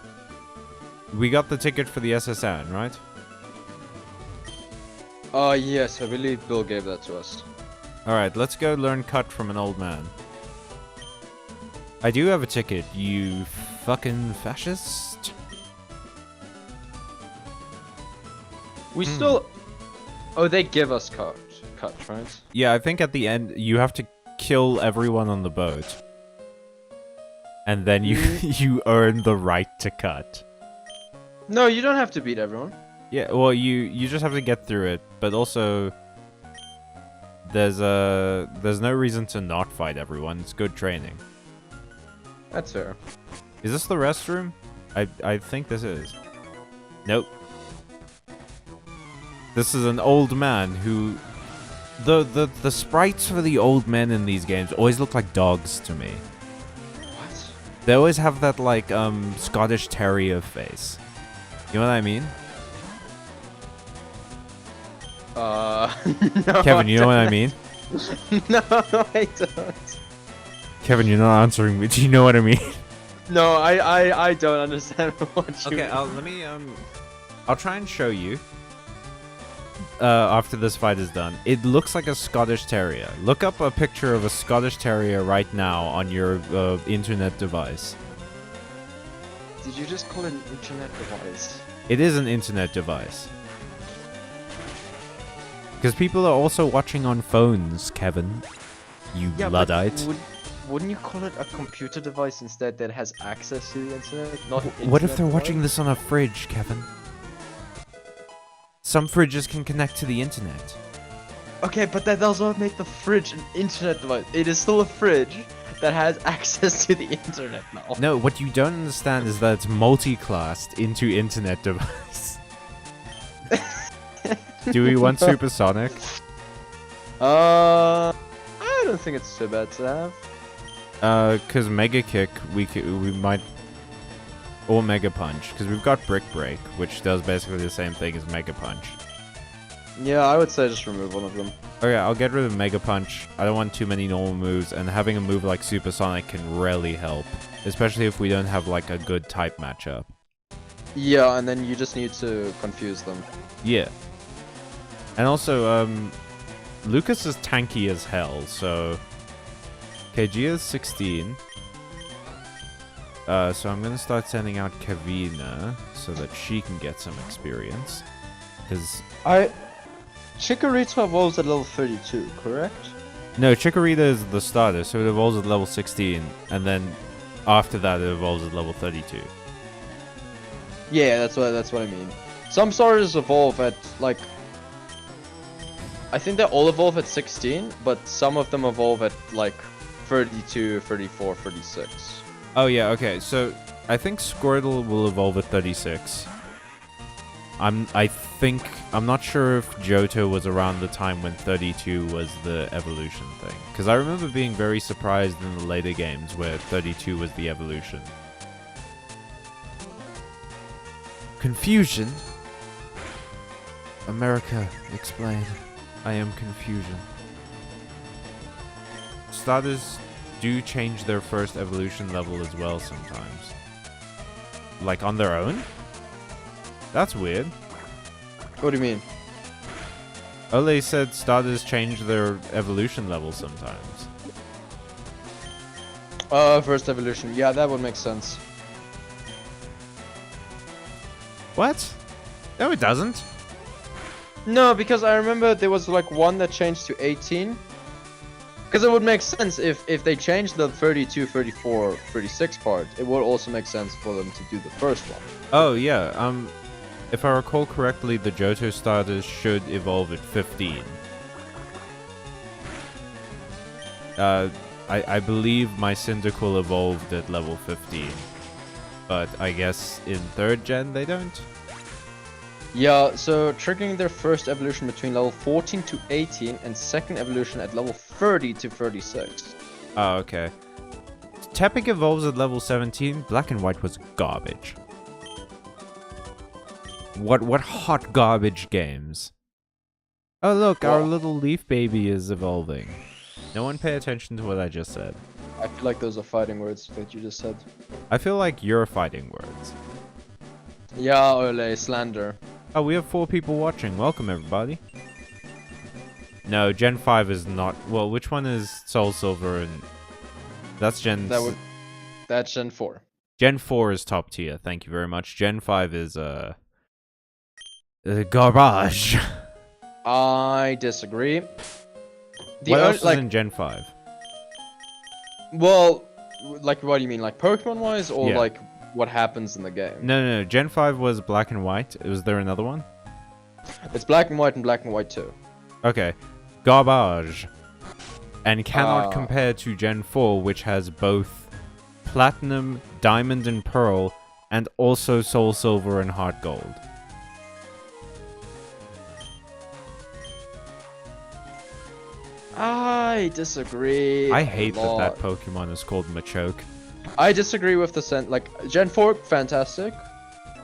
we got the ticket for the SSN, right? Yes, I believe Bill gave that to us. Alright, let's go learn cut from an old man. I do have a ticket, you fucking fascist. We still... Oh, they give us cut, right? Yeah, I think at the end, you have to kill everyone on the boat. And then you earn the right to cut. No, you don't have to beat everyone. Yeah, well, you just have to get through it, but also... There's no reason to not fight everyone, it's good training. That's fair. Is this the restroom? I think this is. Nope. This is an old man who... The sprites for the old men in these games always look like dogs to me. What? They always have that, like, Scottish Terrier face. You know what I mean? No, Kevin, you know what I mean? No, I don't. Kevin, you're not answering me. Do you know what I mean? No, I don't understand what you Okay, mean. let me, I'll try and show you. After this fight is done. It looks like a Scottish Terrier. Look up a picture of a Scottish Terrier right now on your internet device. Did you just call it an internet device? It is an internet device. Because people are also watching on phones, Kevin. You Luddite. Wouldn't you call it a computer device instead that has access to the internet? Not What if they're watching this on a fridge, Kevin? Some fridges can connect to the internet. Okay, but that does not make the fridge an internet device. It is still a fridge that has access to the internet now. No, what you don't understand is that it's multi-classed into internet device. Do we want supersonic? I don't think it's so bad to have. Cause Mega Kick, we might... Or Mega Punch, because we've got Brick Break, which does basically the same thing as Mega Punch. Yeah, I would say just remove one of them. Okay, I'll get rid of Mega Punch. I don't want too many normal moves, and having a move like Supersonic can really help. Especially if we don't have, like, a good type matchup. Yeah, and then you just need to confuse them. Yeah. And also, Lucas is tanky as hell, so... Okay, Gia's 16. So I'm gonna start sending out Kavina so that she can get some experience. Because... Chikorita evolves at level 32, correct? No, Chikorita is the starter, so it evolves at level 16, and then after that it evolves at level 32. Yeah, that's what I mean. Some starters evolve at, like... I think they all evolve at 16, but some of them evolve at, like, 32, 34, 36. Oh yeah, okay, so I think Squirtle will evolve at 36. I'm not sure if Johto was around the time when 32 was the evolution thing. Because I remember being very surprised in the later games where 32 was the evolution. Confusion? America, explain. I am confusion. Starters do change their first evolution level as well sometimes. Like on their own? That's weird. What do you mean? Ole said starters change their evolution level sometimes. First evolution. Yeah, that would make sense. What? No, it doesn't. No, because I remember there was like one that changed to 18. Because it would make sense if they changed the 32, 34, 36 part, it would also make sense for them to do the first one. Oh, yeah. If I recall correctly, the Johto starters should evolve at 15. I believe my Cyndaquil evolved at level 15. But I guess in 3rd gen they don't? Yeah, so triggering their first evolution between level 14 to 18 and second evolution at level 30 to 36. Oh, okay. Tepic evolves at level 17. Black and White was garbage. What hot garbage games? Oh look, our little leaf baby is evolving. No one pay attention to what I just said. I feel like those are fighting words that you just said. I feel like you're fighting words. Yeah, Ole, slander. Oh, we have 4 people watching. Welcome, everybody. No, Gen 5 is not... Well, which one is Soul Silver and... That's Gen... That's Gen 4. Gen 4 is top tier, thank you very much. Gen 5 is, garbage. I disagree. What else is in Gen 5? Well, like, what do you mean? Like, Pokemon-wise, or, Yeah. like, what happens in the game? No. Gen 5 was Black and White. Was there another one? It's Black and White and Black and White 2. Okay. Garbage. And cannot compare to Gen 4, which has both Platinum, Diamond and Pearl, and also Soul Silver and Heart Gold. I disagree. I hate that Pokemon is called Machoke. I disagree with the like, Gen 4, fantastic.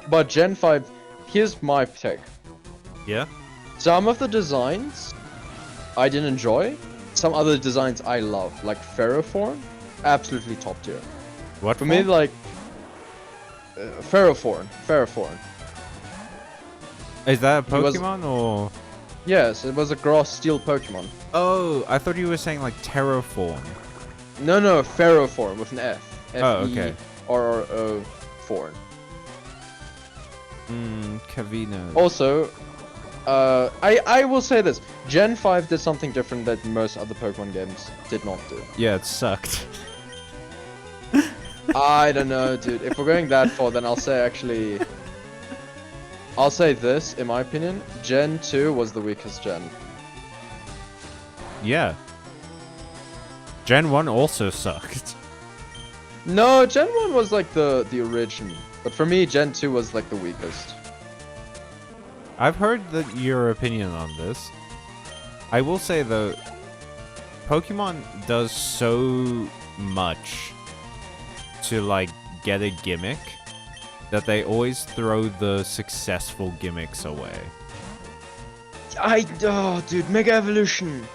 But Gen 5, here's my take. Yeah? Some of the designs I didn't enjoy. Some other designs I love, like Ferroform, absolutely top tier. What for me, like Ferroform. Is that a Pokemon or? Yes, it was a grass steel Pokemon. Oh, I thought you were saying like Terraform. No, Ferroform with an F. Oh, okay. F-E-R-R-O form. Cavino. Also, I will say this. Gen 5 did something different that most other Pokemon games did not do. Yeah, it sucked. I don't know, dude. If we're going that far, then I'll say actually... I'll say this, in my opinion. Gen 2 was the weakest gen. Yeah. Gen 1 also sucked. No, Gen 1 was like the origin. But for me, Gen 2 was like the weakest. I've heard your opinion on this. I will say though, Pokemon does so much to like get a gimmick that they always throw the successful gimmicks away. Oh, dude, Mega Evolution.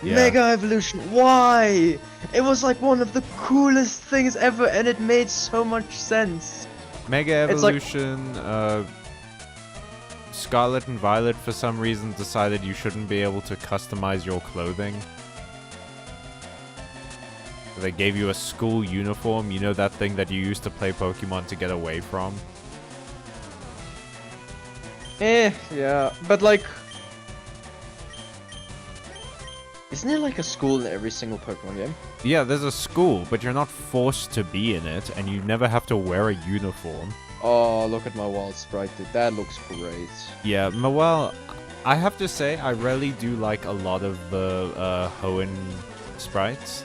Yeah. Mega Evolution. Why? It was like one of the coolest things ever, and it made so much sense. Mega Evolution, Scarlet and Violet for some reason decided you shouldn't be able to customize your clothing. They gave you a school uniform, you know that thing that you used to play Pokemon to get away from? Yeah, but like... Isn't there like a school in every single Pokemon game? Yeah, there's a school, but you're not forced to be in it, and you never have to wear a uniform. Oh, look at my wild sprite, dude. That looks great. Yeah, well, I have to say, I really do like a lot of the Hoenn sprites.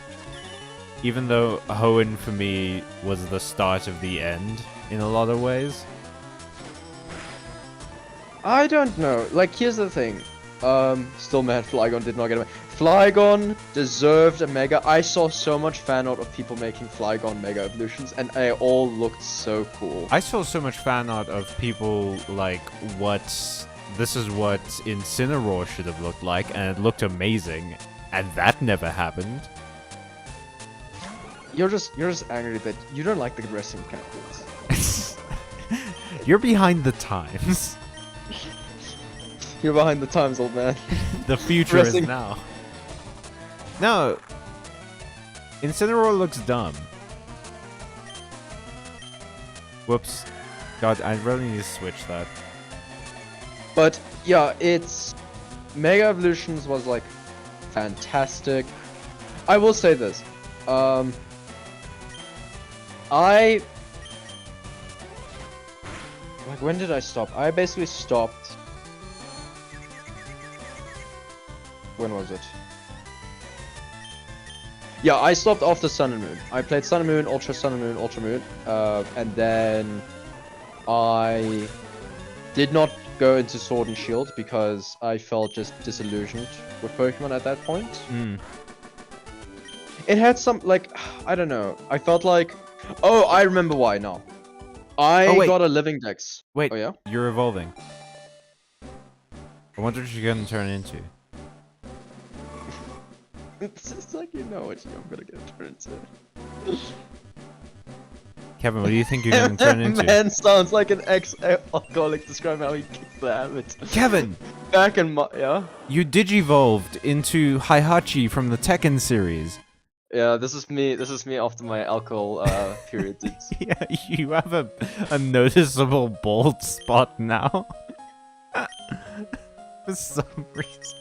Even though Hoenn, for me, was the start of the end, in a lot of ways. I don't know. Like, here's the thing. Still mad Flygon did not get a... Flygon deserved a Mega. I saw so much fan art of people making Flygon Mega Evolutions, and they all looked so cool. I saw so much fan art of people, like, this is what Incineroar should have looked like, and it looked amazing, and that never happened. You're just angry that you don't like the wrestling characters. You're behind the times. You're behind the times, old man. The future is now. No. Incineroar looks dumb. Whoops. God, I really need to switch that. But, yeah, it's... Mega Evolutions was, like, fantastic. I will say this. Like, when did I stop? I basically stopped... When was it? Yeah, I stopped after Sun and Moon. I played Sun and Moon, Ultra Sun and Moon, Ultra Moon, and then I did not go into Sword and Shield because I felt just disillusioned with Pokemon at that point. It had some, like, I don't know. I felt like... Oh, I remember why now. I got a Living Dex. Wait, oh, yeah? You're evolving. I wonder what you're gonna turn into. It's just like, you know what I'm gonna get turned into. Kevin, what do you think you're going to turn into? Man sounds like an ex-alcoholic describing how he kicked the habit. Kevin! Back in my... Yeah? You digivolved into Heihachi from the Tekken series. Yeah, this is me after my alcohol period, dudes. Yeah, you have a noticeable bald spot now. For some reason.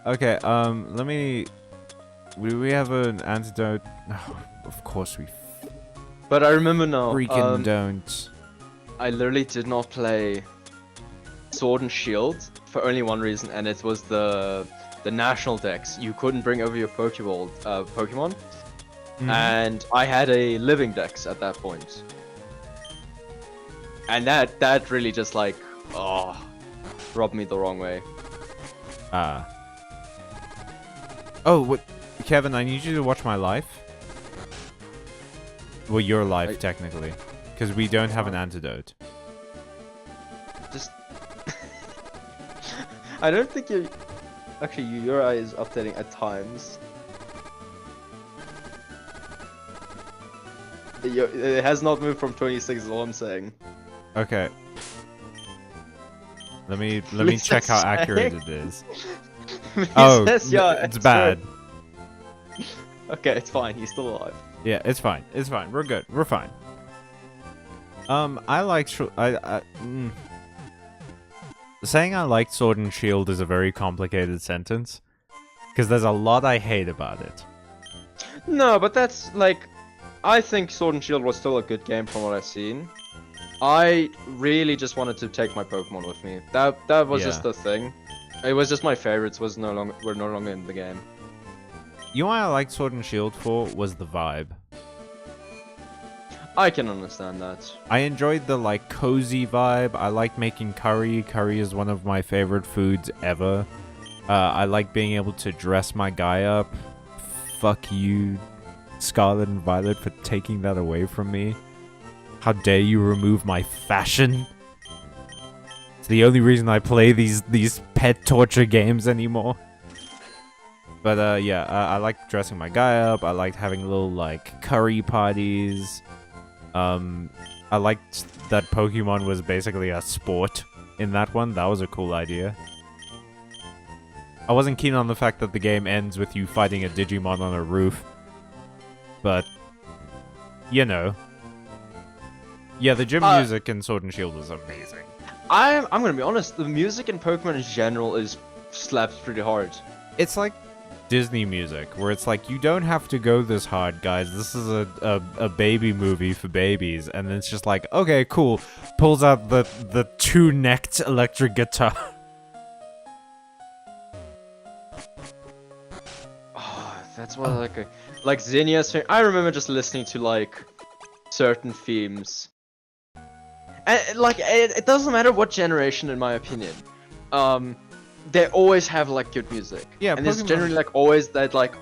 Okay, let me... Do we have an antidote? Oh, of course we But I remember now, freaking don't. I literally did not play Sword and Shield for only one reason, and it was the national decks. You couldn't bring over your Pokemon, and I had a living dex at that point. And that really just like, rubbed me the wrong way. Oh, what? Kevin, I need you to watch my life. Well, your life, technically. Because we don't have an antidote. Just... I don't think you... Actually, your eye is updating at times. It has not moved from 26 is all I'm saying. Okay. Let me check how accurate it is. Oh, it's bad. Okay, it's fine. He's still alive. Yeah, it's fine. It's fine. We're good. We're fine. I like saying I like Sword and Shield is a very complicated sentence because there's a lot I hate about it. No, but that's like, I think Sword and Shield was still a good game from what I've seen. I really just wanted to take my Pokemon with me. That was just the thing. It was just my favorites were no longer in the game. You know what I liked Sword and Shield for was the vibe. I can understand that. I enjoyed the like cozy vibe. I like making curry. Curry is one of my favorite foods ever. I like being able to dress my guy up. Fuck you, Scarlet and Violet, for taking that away from me. How dare you remove my fashion? It's the only reason I play these pet torture games anymore. But yeah, I like dressing my guy up. I liked having little like curry parties. I liked that Pokemon was basically a sport in that one. That was a cool idea. I wasn't keen on the fact that the game ends with you fighting a Digimon on a roof. But, you know. Yeah, the gym music in Sword and Shield was amazing. I'm gonna be honest, the music in Pokemon in general slaps pretty hard. It's like Disney music, where it's like, you don't have to go this hard, guys. This is a baby movie for babies. And then it's just like, okay, cool. Pulls out the two-necked electric guitar. Oh, that's what like Zinnia's thing. I remember just listening to like certain themes. And like it doesn't matter what generation, in my opinion. They always have like good music. Yeah, and there's generally like always that like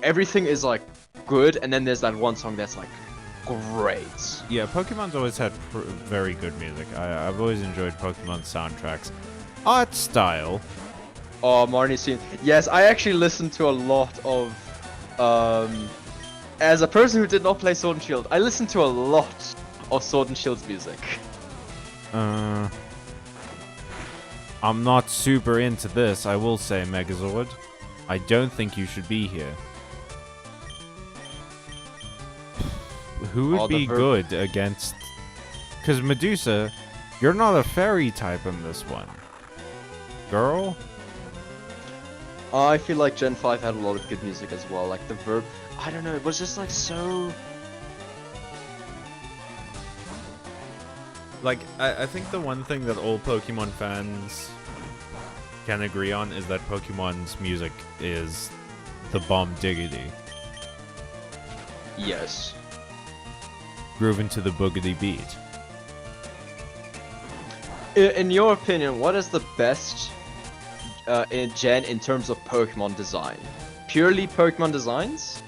everything is like good, and then there's that one song that's like great. Yeah, Pokemon's always had very good music. I've always enjoyed Pokemon soundtracks. Art style. Oh, Marnie's scene. Yes, I actually listened to a lot of as a person who did not play Sword and Shield, I listened to a lot of Sword and Shield's music. I'm not super into this, I will say, Megazord. I don't think you should be here. Who would be good against... Because Medusa, you're not a fairy type in this one. Girl? I feel like Gen 5 had a lot of good music as well, like the verb... I don't know, it was just like so... Like, I think the one thing that all Pokemon fans can agree on is that Pokemon's music is the bomb diggity. Yes. Grooving to the boogity beat. In your opinion, what is the best gen in terms of Pokemon design? Purely Pokemon designs?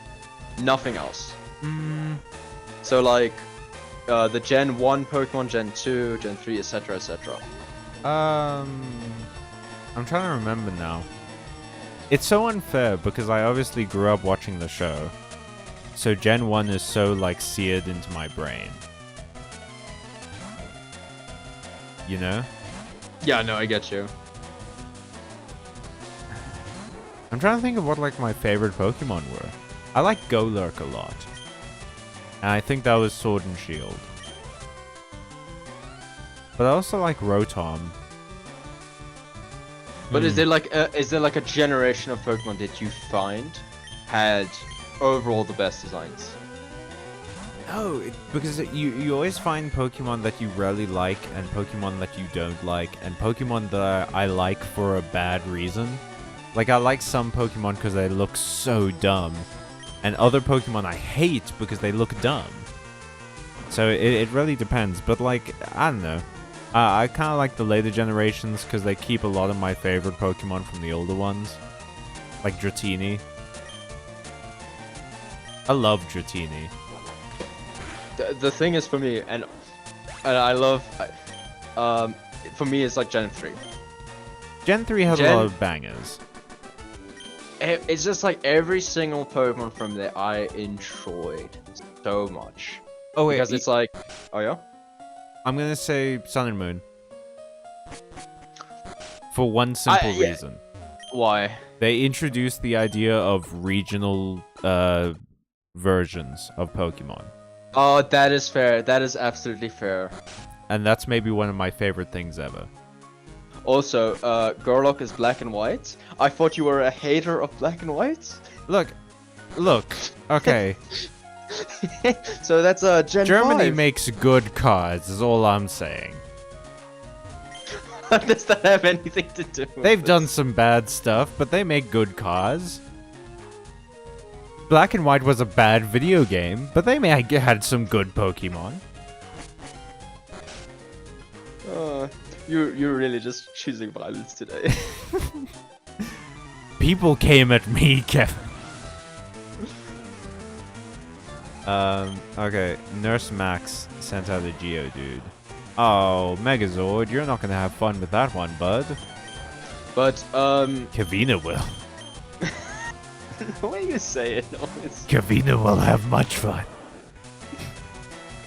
Nothing else. So like... the Gen 1 Pokemon, Gen 2, Gen 3, etc, etc. I'm trying to remember now. It's so unfair because I obviously grew up watching the show. So Gen 1 is so, like, seared into my brain. You know? Yeah, no, I get you. I'm trying to think of what, like, my favorite Pokemon were. I like Golurk a lot. And I think that was Sword and Shield. But I also like Rotom. But is there like a generation of Pokemon that you find had overall the best designs? No, because you always find Pokemon that you really like, and Pokemon that you don't like, and Pokemon that I like for a bad reason. Like, I like some Pokemon because they look so dumb, and other Pokemon I hate because they look dumb. So it really depends, but like, I don't know. I kind of like the later generations because they keep a lot of my favorite Pokemon from the older ones. Like Dratini. I love Dratini. The thing is for me, and I love, for me it's like Gen 3. Gen 3 has a lot of bangers. It's just like every single Pokemon from there I enjoyed so much. Oh wait, because it's like, oh yeah? I'm gonna say Sun and Moon. For one simple reason. Why? They introduced the idea of regional versions of Pokemon. Oh, that is fair. That is absolutely fair. And that's maybe one of my favorite things ever. Also, Gorlock is black and white. I thought you were a hater of black and white. Look, okay. So that's Gen Germany 5. makes good cards, is all I'm saying. Does that have anything to do with They've this? done some bad stuff, but they make good cards. Black and White was a bad video game, but they had some good Pokemon. You're really just choosing violence today. People came at me, Kevin. Okay. Nurse Max sent out a Geodude. Oh, Megazord, you're not gonna have fun with that one, bud. But, Kavina will. the way you say it always... Kavina will have much fun.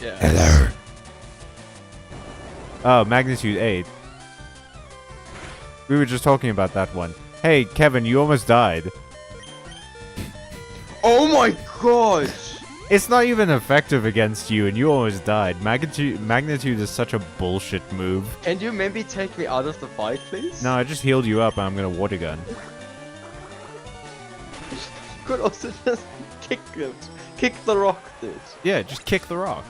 Yeah. Hello. Oh, Magnitude 8. We were just talking about that one. Hey, Kevin, you almost died. Oh my god! It's not even effective against you, and you almost died. Magnitude is such a bullshit move. Can you maybe take me out of the fight, please? No, I just healed you up, and I'm gonna water gun. You could also just kick it. Kick the rock, dude. Yeah, just kick the rock.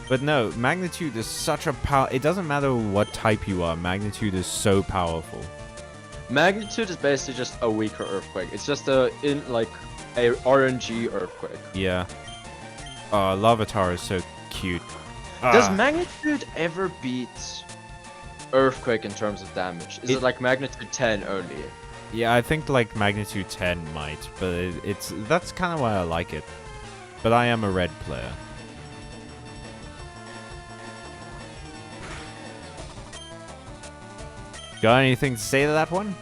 But no, Magnitude is such a power. It doesn't matter what type you are. Magnitude is so powerful. Magnitude is basically just a weaker Earthquake. It's just a RNG Earthquake. Yeah. Oh, Larvitar is so cute. Does Magnitude ever beat Earthquake in terms of damage? Is it like Magnitude 10 only? Yeah, I think like Magnitude 10 might, but that's kind of why I like it. But I am a red player. Got anything to say to that one?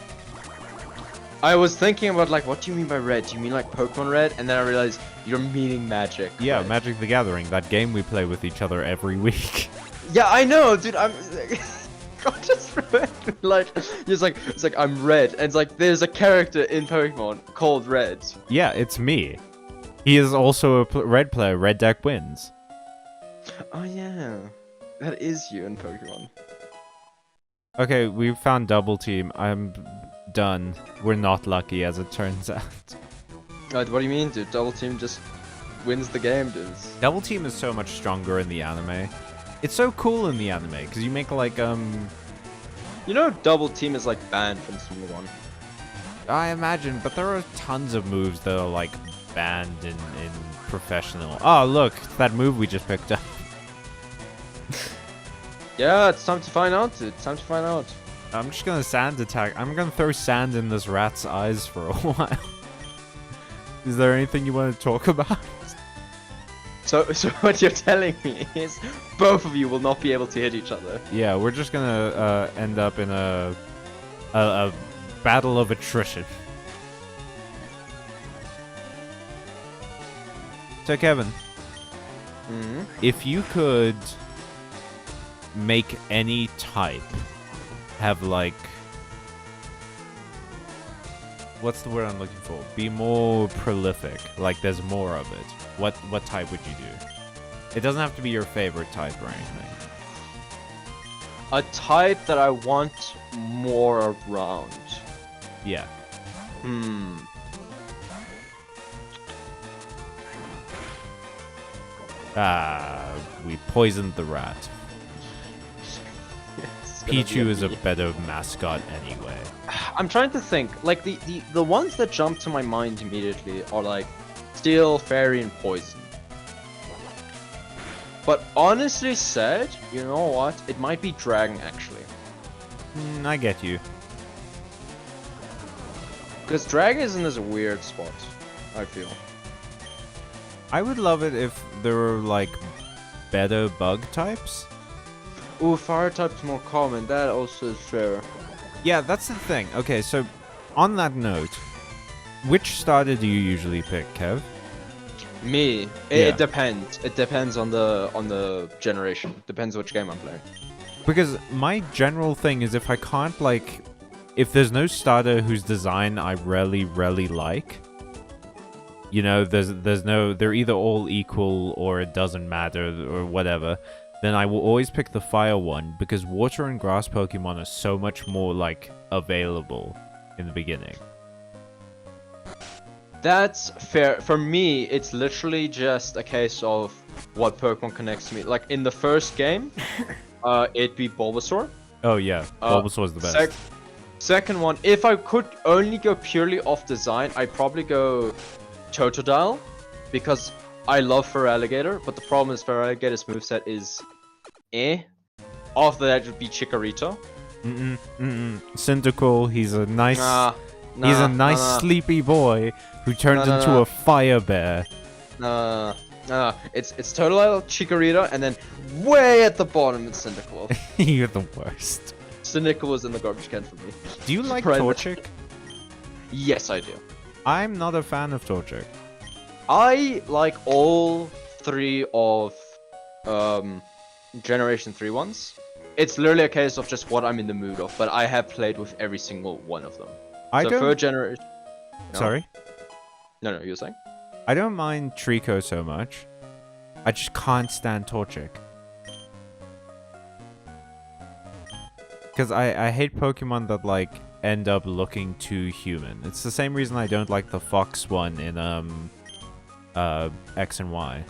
I was thinking about like, what do you mean by red? Do you mean like Pokemon Red? And then I realized you're meaning Magic. Yeah, Red. Magic the Gathering, that game we play with each other every week. Yeah, I know, dude. I'm just remember, like, it's like I'm red, and it's like there's a character in Pokemon called Red. Yeah, it's me. He is also a red player. Red deck wins. Oh yeah, that is you in Pokemon. Okay, we found double team. I'm done. We're not lucky, as it turns out. What do you mean, dude? Double Team just wins the game, dude. Double team is so much stronger in the anime. It's so cool in the anime because you make like You know, Double Team is like banned from Season 1. I imagine, but there are tons of moves that are like banned in professional. Oh look, that move we just picked up. Yeah, it's time to find out, dude. It's time to find out. I'm just gonna sand attack. I'm gonna throw sand in this rat's eyes for a while. Is there anything you want to talk about? So what you're telling me is both of you will not be able to hit each other. Yeah, we're just gonna end up in a battle of attrition. So Kevin, Hmm. if you could make any type have like, what's the word I'm looking for? Be more prolific, like there's more of it. What type would you do? It doesn't have to be your favorite type or anything. A type that I want more around. Yeah. Hmm. We poisoned the rat. It's gonna be Pichu is a me. better mascot anyway. I'm trying to think. Like the ones that jump to my mind immediately are like Steel, Fairy, and Poison. But honestly said, you know what? It might be Dragon actually. I get you. Because Dragon is in this weird spot, I feel. I would love it if there were like better bug types. Ooh, Fire type's more common. That also is fair. Yeah, that's the thing. Okay, so on that note, which starter do you usually pick, Kev? Me, Yeah. it depends. It depends on the generation. Depends which game I'm playing. Because my general thing is if I can't like, if there's no starter whose design I really like, you know, there's no, they're either all equal or it doesn't matter or whatever, then I will always pick the fire one because water and grass Pokemon are so much more like available in the beginning. That's fair. For me, it's literally just a case of what Pokemon connects to me. Like in the first game, it'd be Bulbasaur. Oh yeah, Bulbasaur's the best. Second one, if I could only go purely off design, I'd probably go Totodile, because I love Feraligatr, but the problem is Feraligatr's moveset is eh. After that would be Chikorita. Cyndaquil, he's a nice, Nah, sleepy boy who turns into a fire bear. It's Totodile, Chikorita, and then way at the bottom it's Cyndaquil. You're the worst. Cyndaquil is in the garbage can for me. Do you like Private. Torchic? Yes, I do. I'm not a fan of Torchic. I like all three of Generation 3 ones. It's literally a case of just what I'm in the mood of, but I have played with every single one of them. I So don't. third generation. No. Sorry, No, you were saying? I don't mind Trico so much. I just can't stand Torchic. Because I hate Pokemon that like end up looking too human. It's the same reason I don't like the Fox one in X and Y.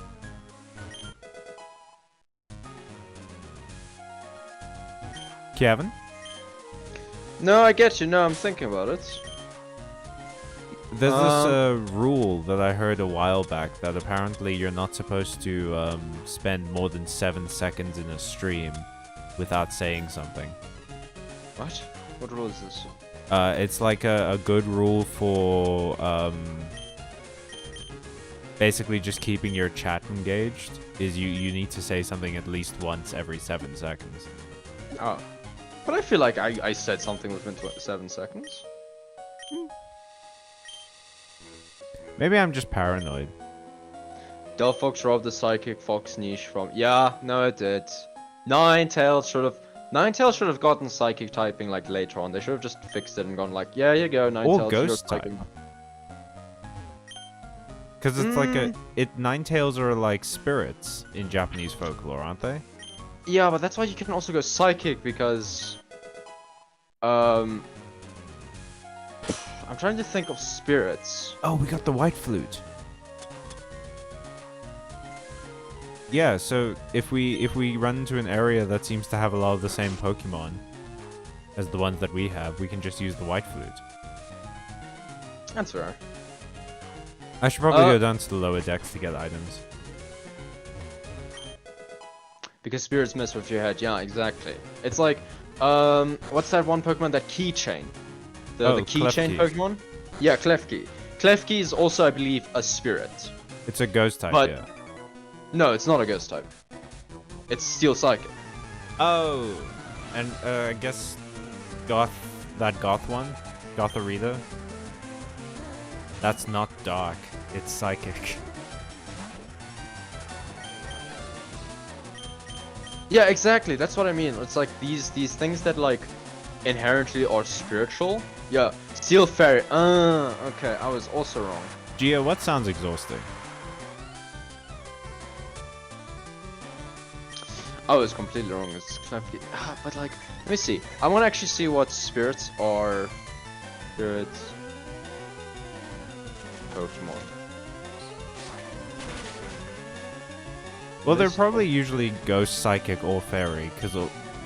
Kevin? No, I get you. No, I'm thinking about it. There's this rule that I heard a while back that apparently you're not supposed to spend more than 7 seconds in a stream without saying something. What? What rule is this? It's like a good rule for basically just keeping your chat engaged. Is you need to say something at least once every 7 seconds. Oh. But I feel like I said something within 7 seconds. Maybe I'm just paranoid. Delphox robbed the Psychic Fox niche from... Yeah, no it did. Ninetales should have gotten Psychic typing like later on. They should have just fixed it and gone like, yeah, you go, Ninetales. Or Ghost type. Because it's like Ninetales are like spirits in Japanese folklore, aren't they? Yeah, but that's why you can also go Psychic, because... I'm trying to think of spirits. Oh, we got the White Flute. Yeah, so if we run into an area that seems to have a lot of the same Pokemon as the ones that we have, we can just use the White Flute. That's fair. I should probably go down to the lower decks to get items. Because spirits mess with your head, yeah, exactly. It's like, what's that one Pokemon, that Keychain? The Keychain Pokemon? Yeah, Klefki. Klefki is also, I believe, a spirit. It's a ghost type, But yeah. No, it's not a ghost type. It's Steel Psychic. Oh, and I guess Goth one, Gotharita. That's not dark. It's psychic. Yeah, exactly. That's what I mean. It's like these things that like inherently are spiritual. Yeah, Steel Fairy. Okay, I was also wrong. Gio, what sounds exhausting? I was completely wrong. But like, let me see. I want to actually see what spirits are. Spirits. Pokemon. Well, they're probably usually ghost, psychic, or fairy, because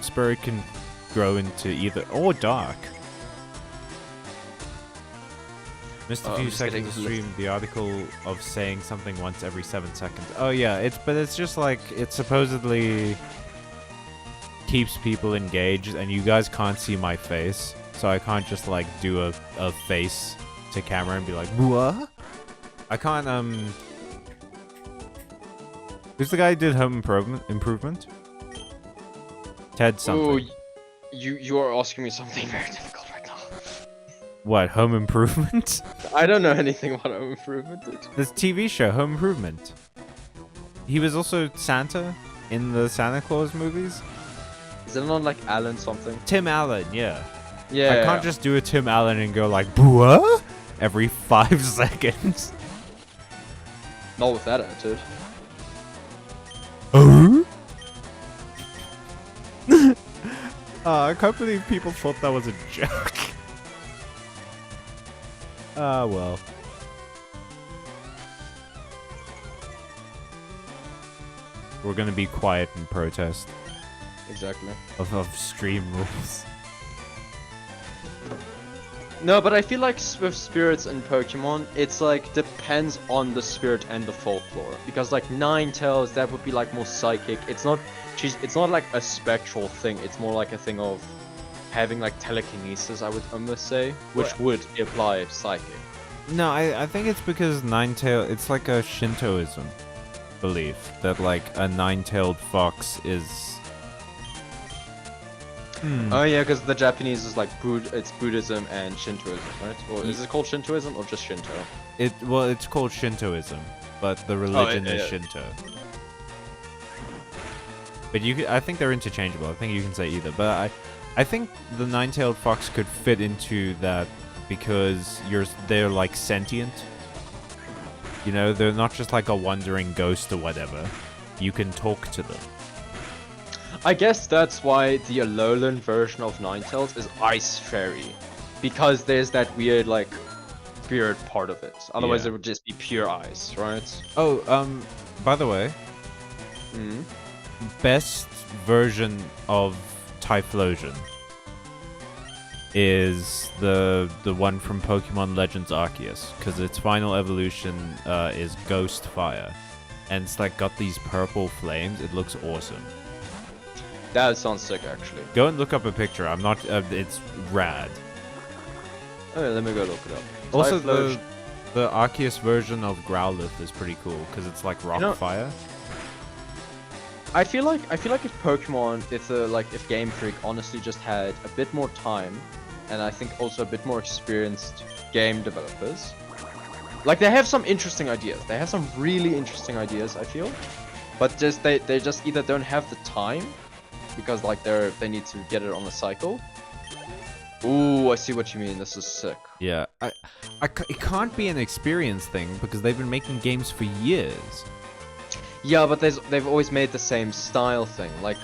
spirit can grow into either or dark. Missed a few seconds of stream. The article of saying something once every 7 seconds. Oh yeah, it's just like it supposedly keeps people engaged, and you guys can't see my face, so I can't just like do a face to camera and be like, what? I can't Who's the guy who did Home Improvement? Ted something. Oh, you are asking me something very difficult right now. What, Home Improvement? I don't know anything about Home Improvement, dude. This TV show, Home Improvement. He was also Santa in the Santa Claus movies. Is it not like Alan something? Tim Allen, yeah. Yeah. I can't just do a Tim Allen and go like, "Bua?" every 5 seconds. Not with that attitude. Oh? I can't believe people thought that was a joke. Ah, well. We're gonna be quiet and protest. Exactly. Of stream rules. No, but I feel like with spirits and Pokemon, it's like depends on the spirit and the folklore. Because like Ninetales, that would be like more psychic. It's not like a spectral thing. It's more like a thing of having like telekinesis, I would almost say, which would apply psychic. No, I think it's because Ninetale, it's like a Shintoism belief that like a nine-tailed fox is. Oh yeah, because the Japanese is like it's Buddhism and Shintoism, right? Or is it called Shintoism or just Shinto? It's called Shintoism, but the religion is yeah. Shinto. But I think they're interchangeable. I think you can say either. But I think the nine-tailed fox could fit into that because they're like sentient. You know, they're not just like a wandering ghost or whatever. You can talk to them. I guess that's why the Alolan version of Ninetales is Ice Fairy. Because there's that weird, like, spirit part of it. Otherwise it would just be pure ice, right? Oh, by the way. Best version of Typhlosion is the one from Pokemon Legends Arceus, because its final evolution is Ghost Fire, and it's like got these purple flames. It looks awesome. That sounds sick, actually. Go and look up a picture. I'm not. It's rad. Okay, let me go look it up. Also, the Arceus version of Growlithe is pretty cool because it's like rock fire. I feel like if Pokemon, if Game Freak honestly just had a bit more time, and I think also a bit more experienced game developers, like they have some interesting ideas. They have some really interesting ideas, I feel, but just they just either don't have the time, because like they need to get it on a cycle. Ooh, I see what you mean. This is sick. Yeah, it can't be an experience thing because they've been making games for years. Yeah, but they've always made the same style thing. Like,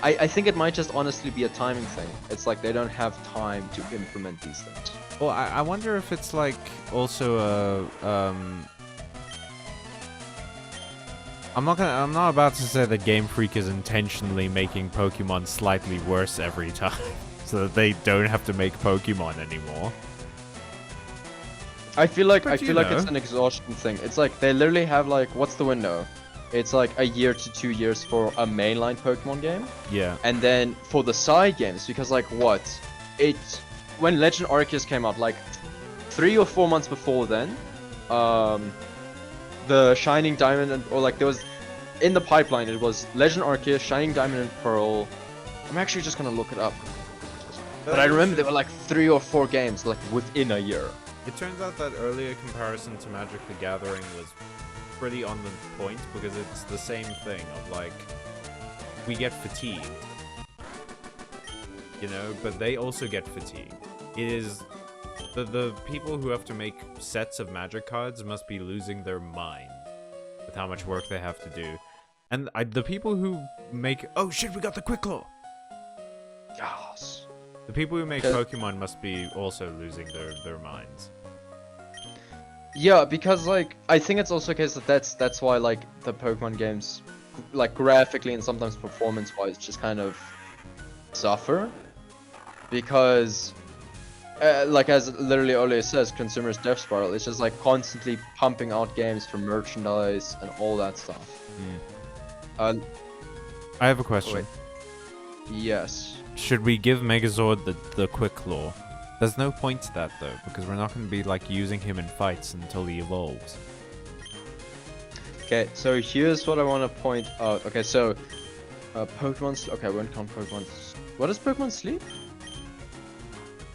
I think it might just honestly be a timing thing. It's like they don't have time to implement these things. Well, I wonder if it's like also a I'm not about to say that Game Freak is intentionally making Pokemon slightly worse every time, so that they don't have to make Pokemon anymore. I feel like it's an exhaustion thing. It's like they literally have like, what's the window? It's like a year to 2 years for a mainline Pokemon game. Yeah. And then for the side games, because like when Legend Arceus came out, like 3 or 4 months before then, the Shining Diamond there was in the pipeline. It was Legend Arceus, Shining Diamond and Pearl. I'm actually just gonna look it up. But I remember there were like 3 or 4 games like within a year. It turns out that earlier comparison to Magic the Gathering was pretty on the point because it's the same thing of like we get fatigued, you know, but they also get fatigued. It is the people who have to make sets of magic cards must be losing their mind with how much work they have to do. And the people who make... Oh shit, we got the Quick Claw! Yes. The people who make Pokemon must be also losing their minds. Yeah, because like I think it's also a case that that's why like the Pokemon games, like graphically and sometimes performance-wise, just kind of suffer, because like as literally Ole says, consumers' death spiral. It's just like constantly pumping out games for merchandise and all that stuff. I have a question. Wait. Yes. Should we give Megazord the Quick Claw? There's no point to that though, because we're not going to be like using him in fights until he evolves. Okay, so here's what I want to point out. Okay, so Pokemon. Okay, we won't count Pokemon. What is Pokemon Sleep?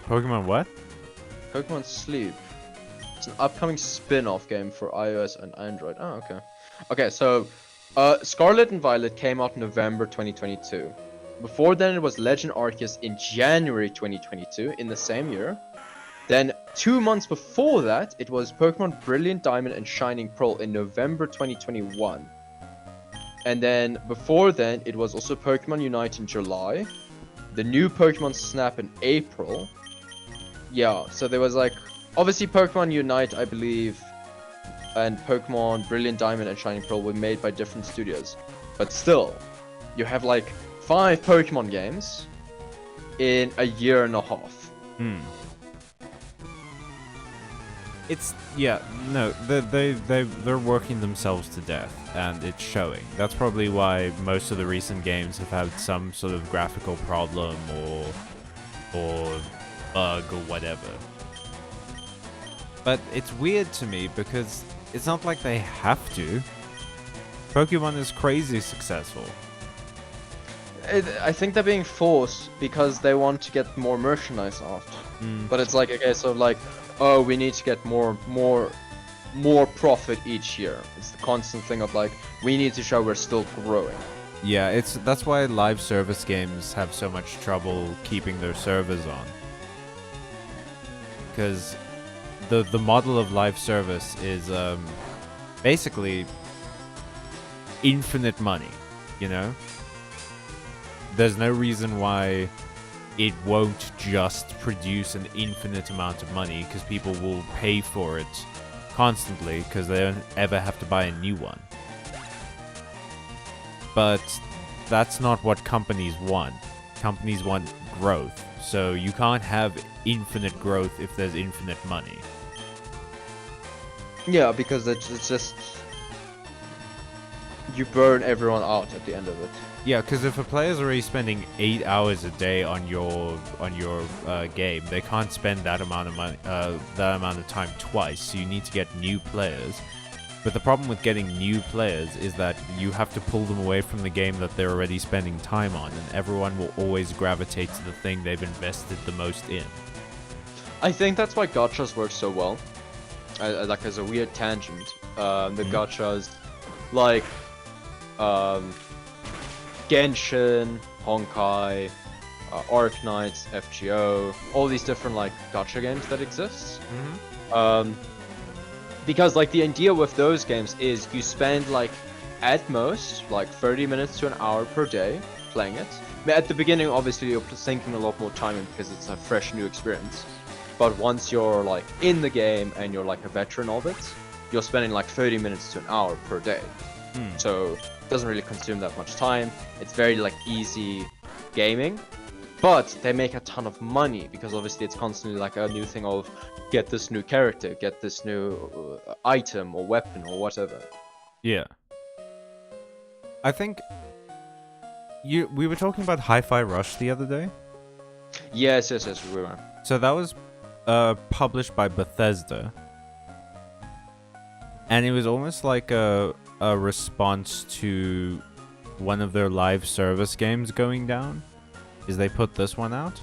Pokemon what? Pokemon Sleep. It's an upcoming spin-off game for iOS and Android. Oh, okay. Okay, so Scarlet and Violet came out in November 2022. Before then, it was Legend Arceus in January 2022, in the same year. Then, 2 months before that, it was Pokemon Brilliant Diamond and Shining Pearl in November 2021. And then, before then, it was also Pokemon Unite in July. The new Pokemon Snap in April. Yeah, so there was like... Obviously, Pokemon Unite, I believe, and Pokemon Brilliant Diamond and Shining Pearl were made by different studios. But still, you have like 5 Pokemon games in a year and a half. It's... Yeah, no, they're working themselves to death, and it's showing. That's probably why most of the recent games have had some sort of graphical problem or bug or whatever. But it's weird to me because it's not like they have to. Pokemon is crazy successful. I think they're being forced because they want to get more merchandise out. But it's like a case of like, oh, we need to get more profit each year. It's the constant thing of like, we need to show we're still growing. Yeah, that's why live service games have so much trouble keeping their servers on. Because the model of live service is basically infinite money, you know? There's no reason why it won't just produce an infinite amount of money, because people will pay for it constantly because they don't ever have to buy a new one. But that's not what companies want. Companies want growth, so you can't have infinite growth if there's infinite money. Yeah, because it's just... You burn everyone out at the end of it. Yeah, because if a player's already spending 8 hours a day on your game, they can't spend that amount of money, that amount of time twice. So you need to get new players. But the problem with getting new players is that you have to pull them away from the game that they're already spending time on, and everyone will always gravitate to the thing they've invested the most in. I think that's why gachas work so well. Like as a weird tangent, the gachas, like Genshin, Honkai, Arknights, FGO, all these different like gacha games that exist. Because like the idea with those games is you spend like at most like 30 minutes to an hour per day playing it. At the beginning, obviously, you're sinking a lot more time in because it's a fresh new experience. But once you're like in the game and you're like a veteran of it, you're spending like 30 minutes to an hour per day. So it doesn't really consume that much time. It's very like easy gaming, but they make a ton of money because obviously it's constantly like a new thing of get this new character, get this new item or weapon or whatever. Yeah. I think we were talking about Hi-Fi Rush the other day. Yes, we were. So that was published by Bethesda, and it was almost like a response to one of their live service games going down. Is they put this one out,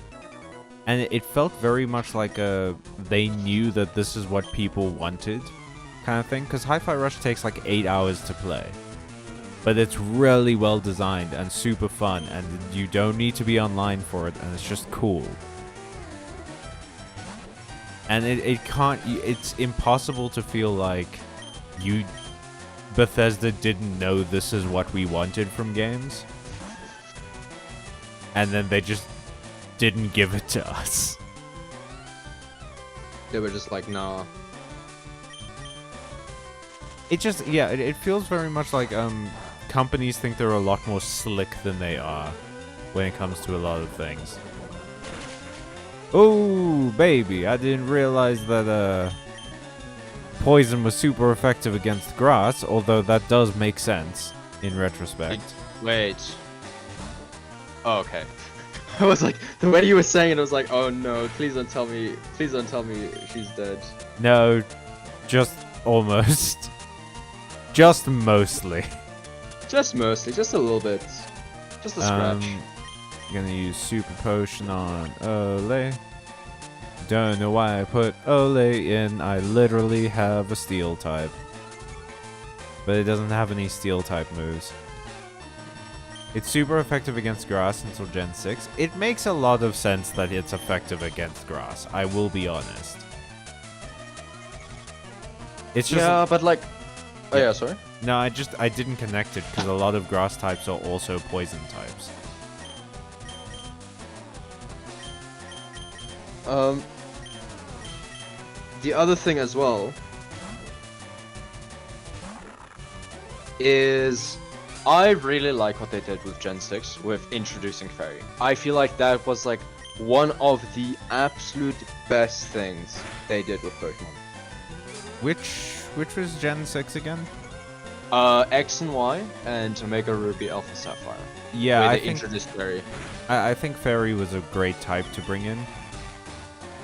and it felt very much like they knew that this is what people wanted, kind of thing, because Hi-Fi Rush takes like 8 hours to play. But it's really well designed and super fun, and you don't need to be online for it, and it's just cool. And it's impossible to feel like Bethesda didn't know this is what we wanted from games. And then they just didn't give it to us. They were just like, nah. It just, yeah, it feels very much like companies think they're a lot more slick than they are when it comes to a lot of things. Oh, baby, I didn't realize that poison was super effective against grass, although that does make sense in retrospect. Wait. Oh, okay. I was like, the way you were saying it, I was like, oh no, please don't tell me she's dead. No, just almost. Just mostly. Just mostly, just a little bit. Just a scratch. Gonna use super potion on Ole. Don't know why I put Ole in. I literally have a steel type. But it doesn't have any steel type moves. It's super effective against grass until Gen 6. It makes a lot of sense that it's effective against grass, I will be honest. It's just... Yeah, but like... Oh yeah, sorry? No, I didn't connect it because a lot of grass types are also poison types. The other thing as well is I really like what they did with Gen 6 with introducing Fairy. I feel like that was like one of the absolute best things they did with Pokemon. Which was Gen 6 again? X and Y and Omega Ruby Alpha Sapphire. Yeah, I think introduced Fairy. I think Fairy was a great type to bring in.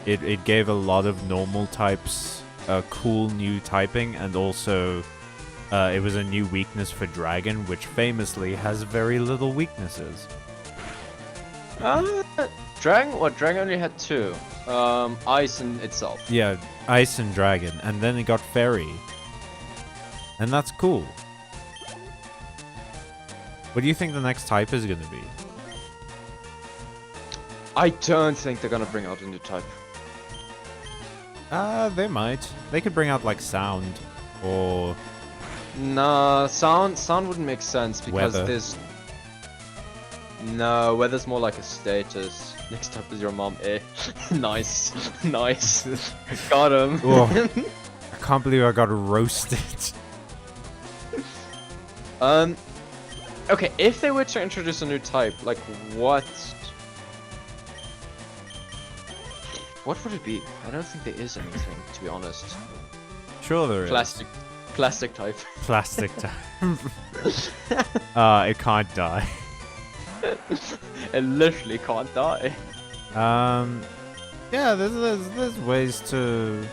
It gave a lot of normal types cool new typing, and also it was a new weakness for Dragon, which famously has very little weaknesses. Dragon only had two. Ice in itself. Yeah, Ice and Dragon, and then it got Fairy. And that's cool. What do you think the next type is going to be? I don't think they're gonna bring out a new type. They might. They could bring out like Sound, or... Nah, sound wouldn't make sense because Weather. there's... No, weather's more like a status. Next up is your mom, eh? Nice. Nice. Got him. Oh, I can't believe I got roasted. Okay, if they were to introduce a new type, like what would it be? I don't think there is anything, to be honest. Sure there is. Plastic type. Plastic type. It can't die. It literally can't die. Yeah, there's ways to...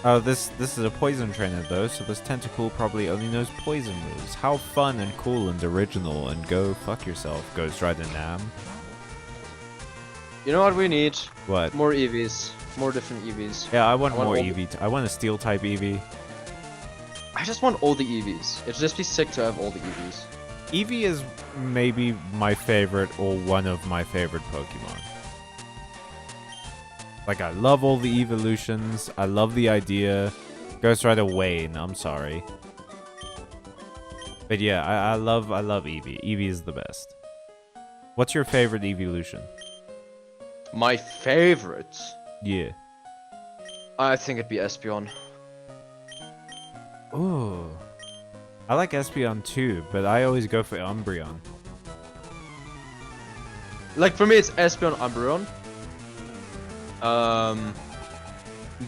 Oh, this is a poison trainer though, so this Tentacool probably only knows poison moves. How fun and cool and original, and go fuck yourself, Ghost Rider Nam. You know what we need? What? More EVs. More different EVs. Yeah, I want more all Eevee. I want a steel type Eevee. I just want all the EVs. It'd just be sick to have all the EVs. Eevee is maybe my favorite or one of my favorite Pokemon. Like, I love all the evolutions. I love the idea. Ghost Rider Wayne, I'm sorry. But yeah, I love Eevee. Eevee is the best. What's your favorite evolution? My favorite? Yeah. I think it'd be Espeon. Ooh. I like Espeon too, but I always go for Umbreon. Like, for me, it's Espeon, Umbreon.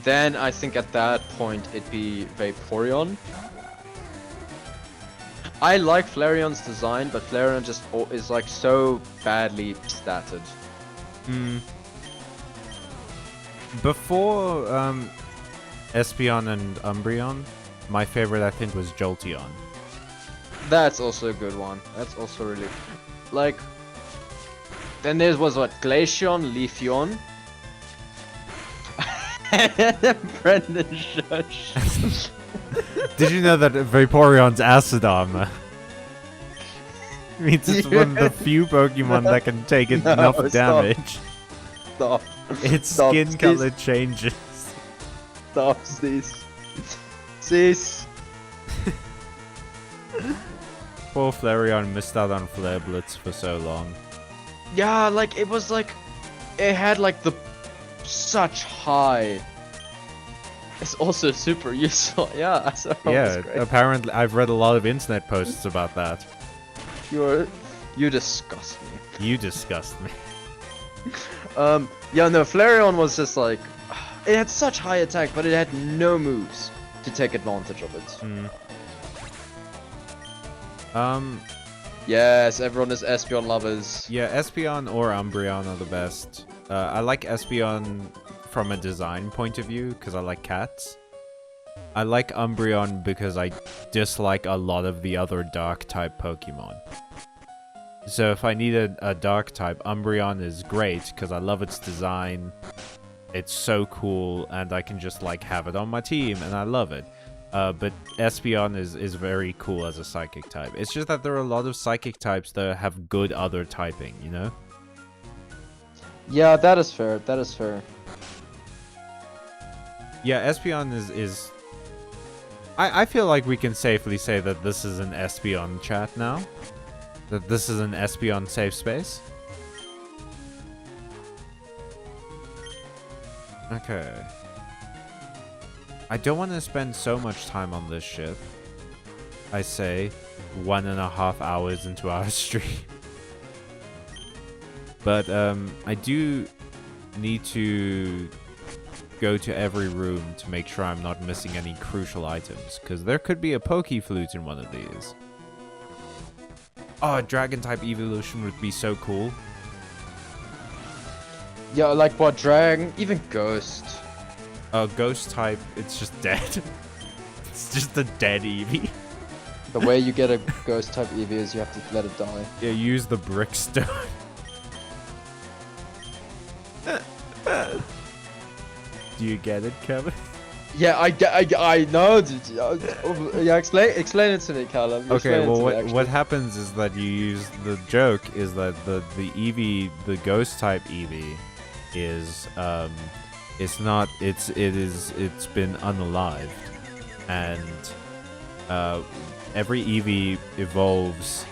Then I think at that point it'd be Vaporeon. I like Flareon's design, but Flareon just is like so badly statted. Before Espeon and Umbreon, my favorite I think was Jolteon. That's also a good one. That's also really... Like... Then there was what? Glaceon, Leafeon. Brendan Shush. Did you know that Vaporeon's acid armor means it's one of the few Pokemon that can take enough stop. damage? Stop. Its Stop, skin cease. color changes. Stop, cease. Cease. Poor Flareon missed out on Flare Blitz for so long. Yeah, like it was like it had like the such high. It's also super useful. Yeah, so Yeah, great. apparently I've read a lot of internet posts about that. You disgust me. You disgust me. Yeah, no, Flareon was just like it had such high attack, but it had no moves to take advantage of it. Yes, everyone is Espeon lovers. Yeah, Espeon or Umbreon are the best. I like Espeon from a design point of view, because I like cats. I like Umbreon because I dislike a lot of the other Dark-type Pokemon. So if I need a Dark-type, Umbreon is great, because I love its design. It's so cool, and I can just, like, have it on my team, and I love it. But Espeon is very cool as a Psychic type. It's just that there are a lot of Psychic types that have good other typing, you know? Yeah, that is fair. That is fair. Yeah, Espeon is... I feel like we can safely say that this is an Espeon chat now. That this is an Espeon safe space. Okay. I don't want to spend so much time on this ship. I say 1.5 hours into our stream. But I do need to go to every room to make sure I'm not missing any crucial items, because there could be a Pokeflute in one of these. Oh, Dragon-type evolution would be so cool. Yeah, like what, Dragon? Even Ghost. Ghost-type, it's just dead. It's just a dead Eevee. The way you get a Ghost-type Eevee is you have to let it die. Yeah, use the Brickstone. Do you get it, Kevin? Yeah, I know. Yeah, explain it to me, Callum. Okay, well, what happens is that you use the joke is that the Eevee, the Ghost type Eevee, is it's been unalived, and every Eevee evolves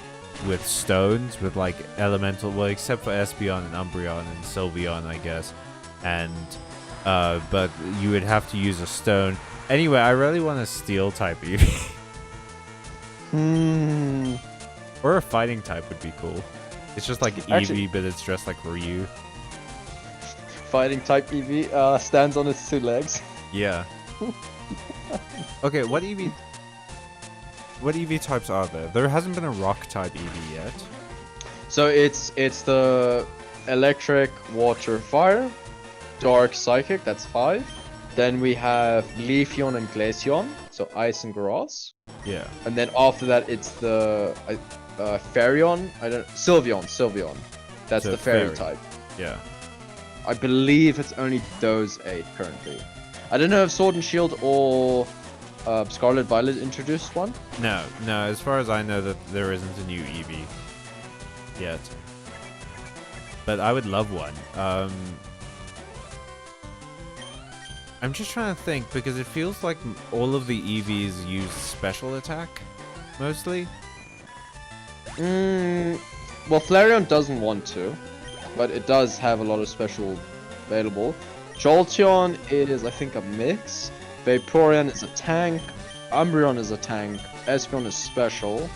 with stones, with like elemental, well, except for Espeon and Umbreon and Sylveon, I guess, and but you would have to use a stone. Anyway, I really want a steel type Eevee. Or a fighting type would be cool. It's just like Eevee, but it's dressed like Ryu. Fighting type Eevee stands on its 2 legs. Yeah. Okay, what Eevee types are there? There hasn't been a rock type Eevee yet. So it's the electric, water, fire, dark, psychic. That's 5. Then we have Leafeon and Glaceon, so ice and grass. Yeah. And then after that, it's the Faireon. Sylveon. That's So the fairy fairy. type. Yeah. I believe it's only those 8 currently. I don't know if Sword and Shield or Scarlet Violet introduced one. No. As far as I know, that there isn't a new Eevee yet. But I would love one. I'm just trying to think, because it feels like all of the EVs use special attack, mostly. Well, Flareon doesn't want to, but it does have a lot of special available. Jolteon is, I think, a mix. Vaporeon is a tank. Umbreon is a tank. Espeon is special.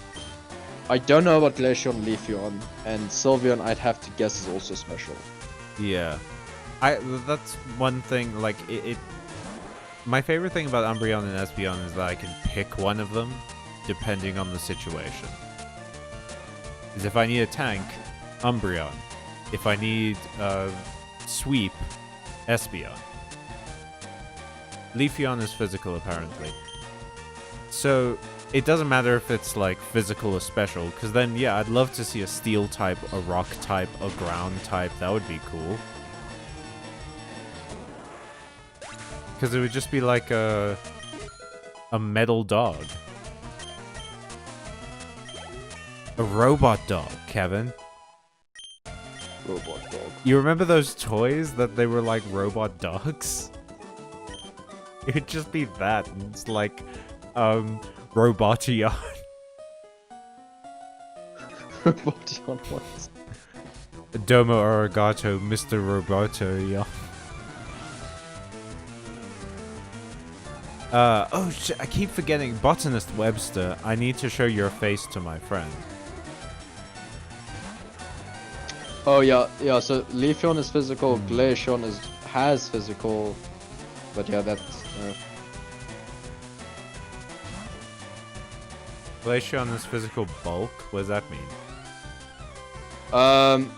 I don't know about Glaceon, Leafeon, and Sylveon I'd have to guess is also special. Yeah. That's one thing, like, my favorite thing about Umbreon and Espeon is that I can pick one of them, depending on the situation. Because if I need a tank, Umbreon. If I need sweep, Espeon. Leafeon is physical, apparently. So, it doesn't matter if it's, like, physical or special, because then, yeah, I'd love to see a steel type, a rock type, a ground type. That would be cool. Because it would just be like a... A metal dog. A robot dog, Kevin. Robot dog. You remember those toys that they were like robot dogs? It would just be that, and it's like, Robotion. Robotion what? Domo Arigato, Mr. Roboto, oh shit, I keep forgetting. Botanist Webster, I need to show your face to my friend. Oh yeah, so Leafeon is physical, Glaceon has physical, but yeah, that's... Glaceon is physical bulk? What does that mean?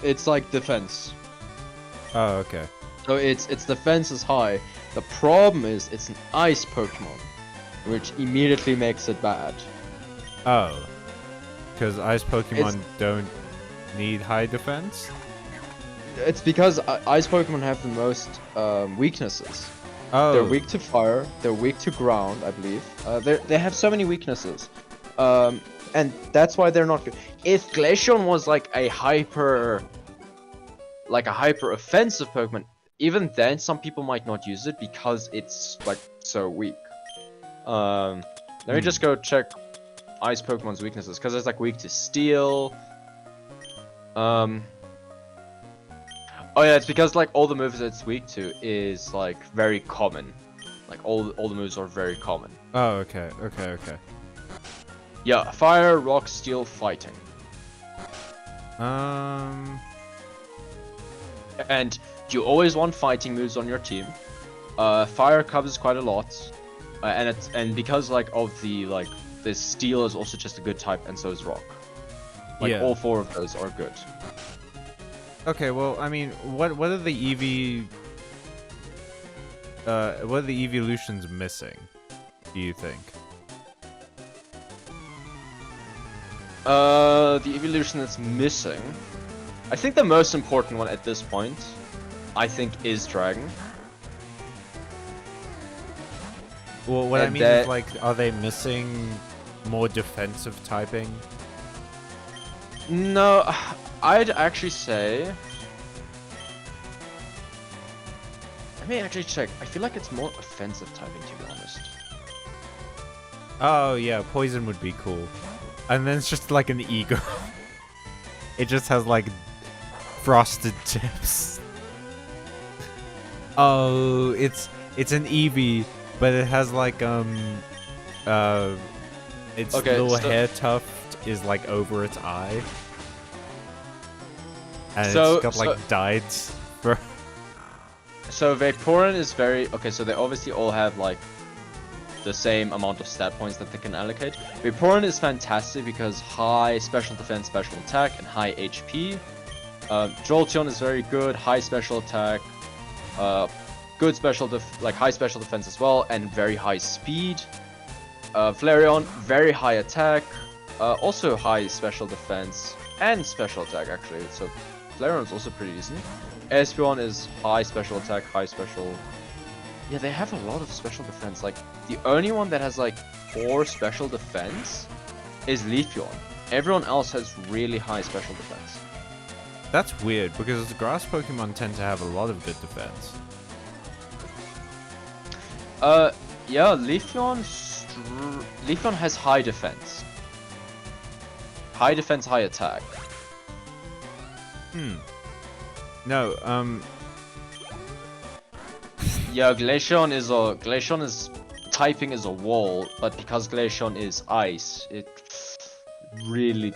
It's like defense. Oh, okay. So its defense is high. The problem is it's an ice Pokemon, which immediately makes it bad. Oh. Because ice Pokemon don't need high defense? It's because ice Pokemon have the most weaknesses. Oh. They're weak to fire, they're weak to ground, I believe. They have so many weaknesses. And that's why they're not good. If Glaceon was like a hyper offensive Pokemon, even then some people might not use it because it's like so weak. Let me just go check ice Pokemon's weaknesses, because it's like weak to steel. Oh yeah, it's because like all the moves it's weak to is like very common. Like all the moves are very common. Oh, okay. Yeah, fire, rock, steel, fighting. And you always want fighting moves on your team. Fire covers quite a lot, and because like of the steel is also just a good type, and so is rock. Like all four of those are good. Okay, well, I mean, what are the evolutions missing, do you think? The evolution that's missing, I think the most important one at this point, I think, is Dragon. Well, what I mean is, like, are they missing more defensive typing? No, I'd actually say... Let me actually check. I feel like it's more offensive typing, to be honest. Oh, yeah, poison would be cool. And then it's just like an eagle. It just has like frosted tips. Oh, it's an Eevee, but it has like its little hair tuft is like over its eye. And it's got like dyed fur. So Vaporeon is very okay, so they obviously all have like the same amount of stat points that they can allocate. Vaporeon is fantastic because high special defense, special attack, and high HP. Jolteon is very good, high special attack, good high special defense as well, and very high speed. Flareon, very high attack, also high special defense and special attack actually. So Flareon is also pretty decent. Espeon is high special attack, high special. Yeah, they have a lot of special defense. Like, the only one that has like 4 special defense is Leafeon. Everyone else has really high special defense. That's weird, because the grass Pokemon tend to have a lot of good defense. Yeah, Leafeon has high defense. High defense, high attack. No, Yeah, Glaceon typing is a wall, but because Glaceon is ice, it really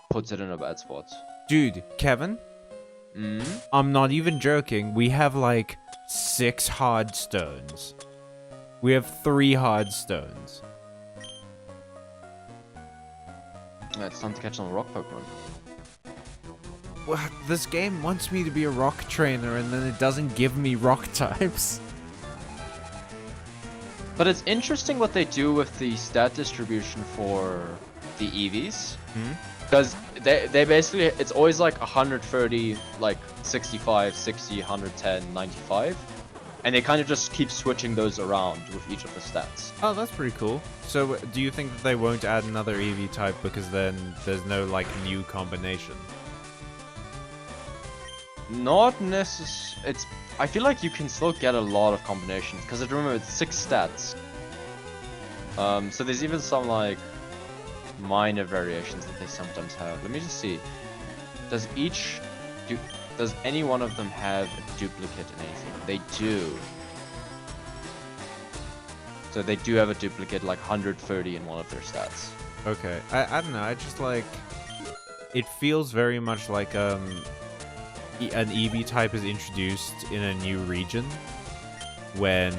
puts it in a bad spot. Dude, Kevin? I'm not even joking. We have like 6 hard stones. We have 3 hard stones. Yeah, it's time to catch on a rock Pokemon. Well, this game wants me to be a rock trainer, and then it doesn't give me rock types. But it's interesting what they do with the stat distribution for the EVs. Because they basically, it's always like 130, like 65, 60, 110, 95. and they kind of just keep switching those around with each of the stats. Oh, that's pretty cool. So, do you think that they won't add another EV type because then there's no like new combination? Not necessarily. I feel like you can still get a lot of combinations because remember it's 6 stats. So there's even some like minor variations that they sometimes have. Let me just see. Does any one of them have a duplicate in anything? They do. So they do have a duplicate, like 130 in one of their stats. Okay, I don't know. I just like it feels very much like an EV type is introduced in a new region when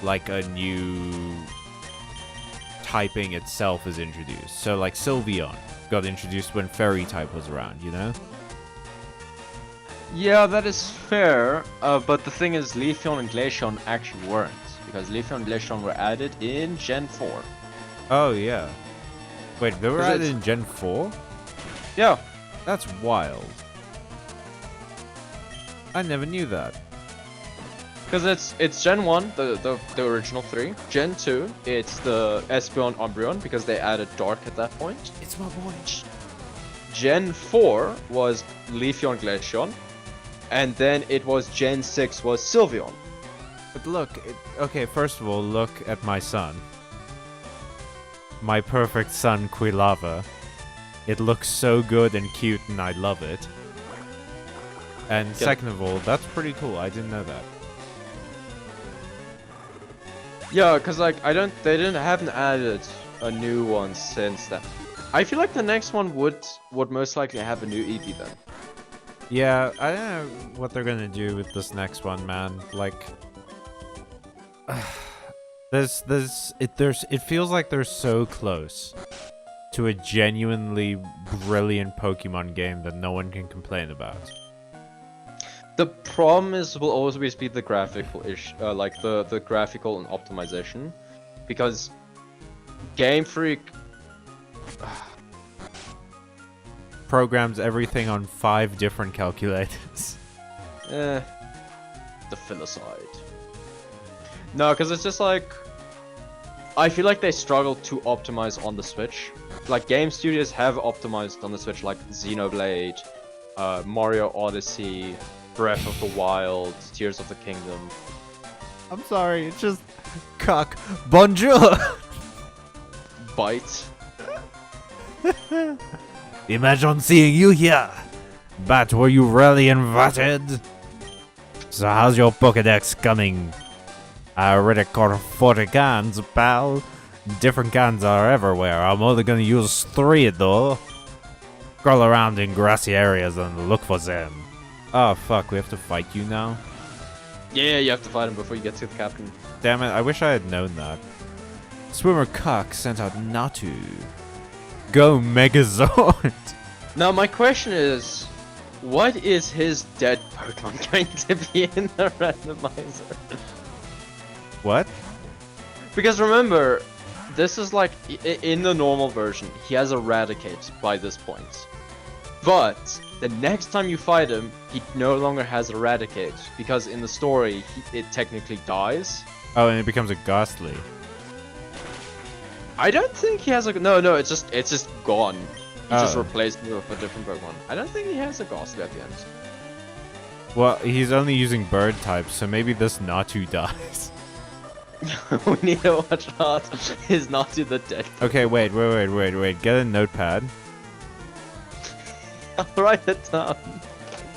like a new typing itself is introduced. So like Sylveon got introduced when Fairy type was around, you know? Yeah, that is fair, but the thing is Leafeon and Glaceon actually weren't, because Leafeon and Glaceon were added in Gen 4. Oh yeah. Wait, they were added in Gen 4? Yeah. That's wild. I never knew that. Because it's Gen 1, the original 3. Gen 2, it's the Espeon Umbreon, because they added Dark at that point. It's my boy. Gen 4 was Leafeon Glaceon, and then it was Gen 6 was Sylveon. But look, okay, first of all, look at my son. My perfect son, Quilava. It looks so good and cute and I love it. And second of all, that's pretty cool. I didn't know that. Yeah, cause like they haven't added a new one since then. I feel like the next one would most likely have a new Eevee then. Yeah, I don't know what they're gonna do with this next one, man. Like, it feels like they're so close to a genuinely brilliant Pokemon game that no one can complain about. The problem will always be the graphical like the graphical and optimization, because Game Freak programs everything on 5 different calculators. the filicide. No, because it's just like I feel like they struggle to optimize on the Switch. Like game studios have optimized on the Switch, like Xenoblade, Mario Odyssey, Breath of the Wild, Tears of the Kingdom. I'm sorry, it's just cock. Bonjour. Byte. Imagine seeing you here. But were you really invited? So how's your Pokedex coming? I already caught 40 cans, pal. Different cans are everywhere. I'm only gonna use 3 though. Crawl around in grassy areas and look for them. Oh fuck, we have to fight you now? Yeah, you have to fight him before you get to the captain. Damn it, I wish I had known that. Swimmer Cock sent out Natu. Go Megazord! Now my question is, what is his dead Pokemon going to be in the randomizer? What? Because remember, this is like, in the normal version, he has Eradicate by this point. But, the next time you fight him, he no longer has Eradicate, because in the story, it technically dies. Oh, and it becomes a Ghastly. I don't think he has a... No, it's just gone. He just Oh. replaced it with a different Pokemon. I don't think he has a Ghastly at the end. Well, he's only using bird types, so maybe this Natu dies. We need to watch out. Is Natu the dead? Okay, wait. Get a notepad. I'll write it down.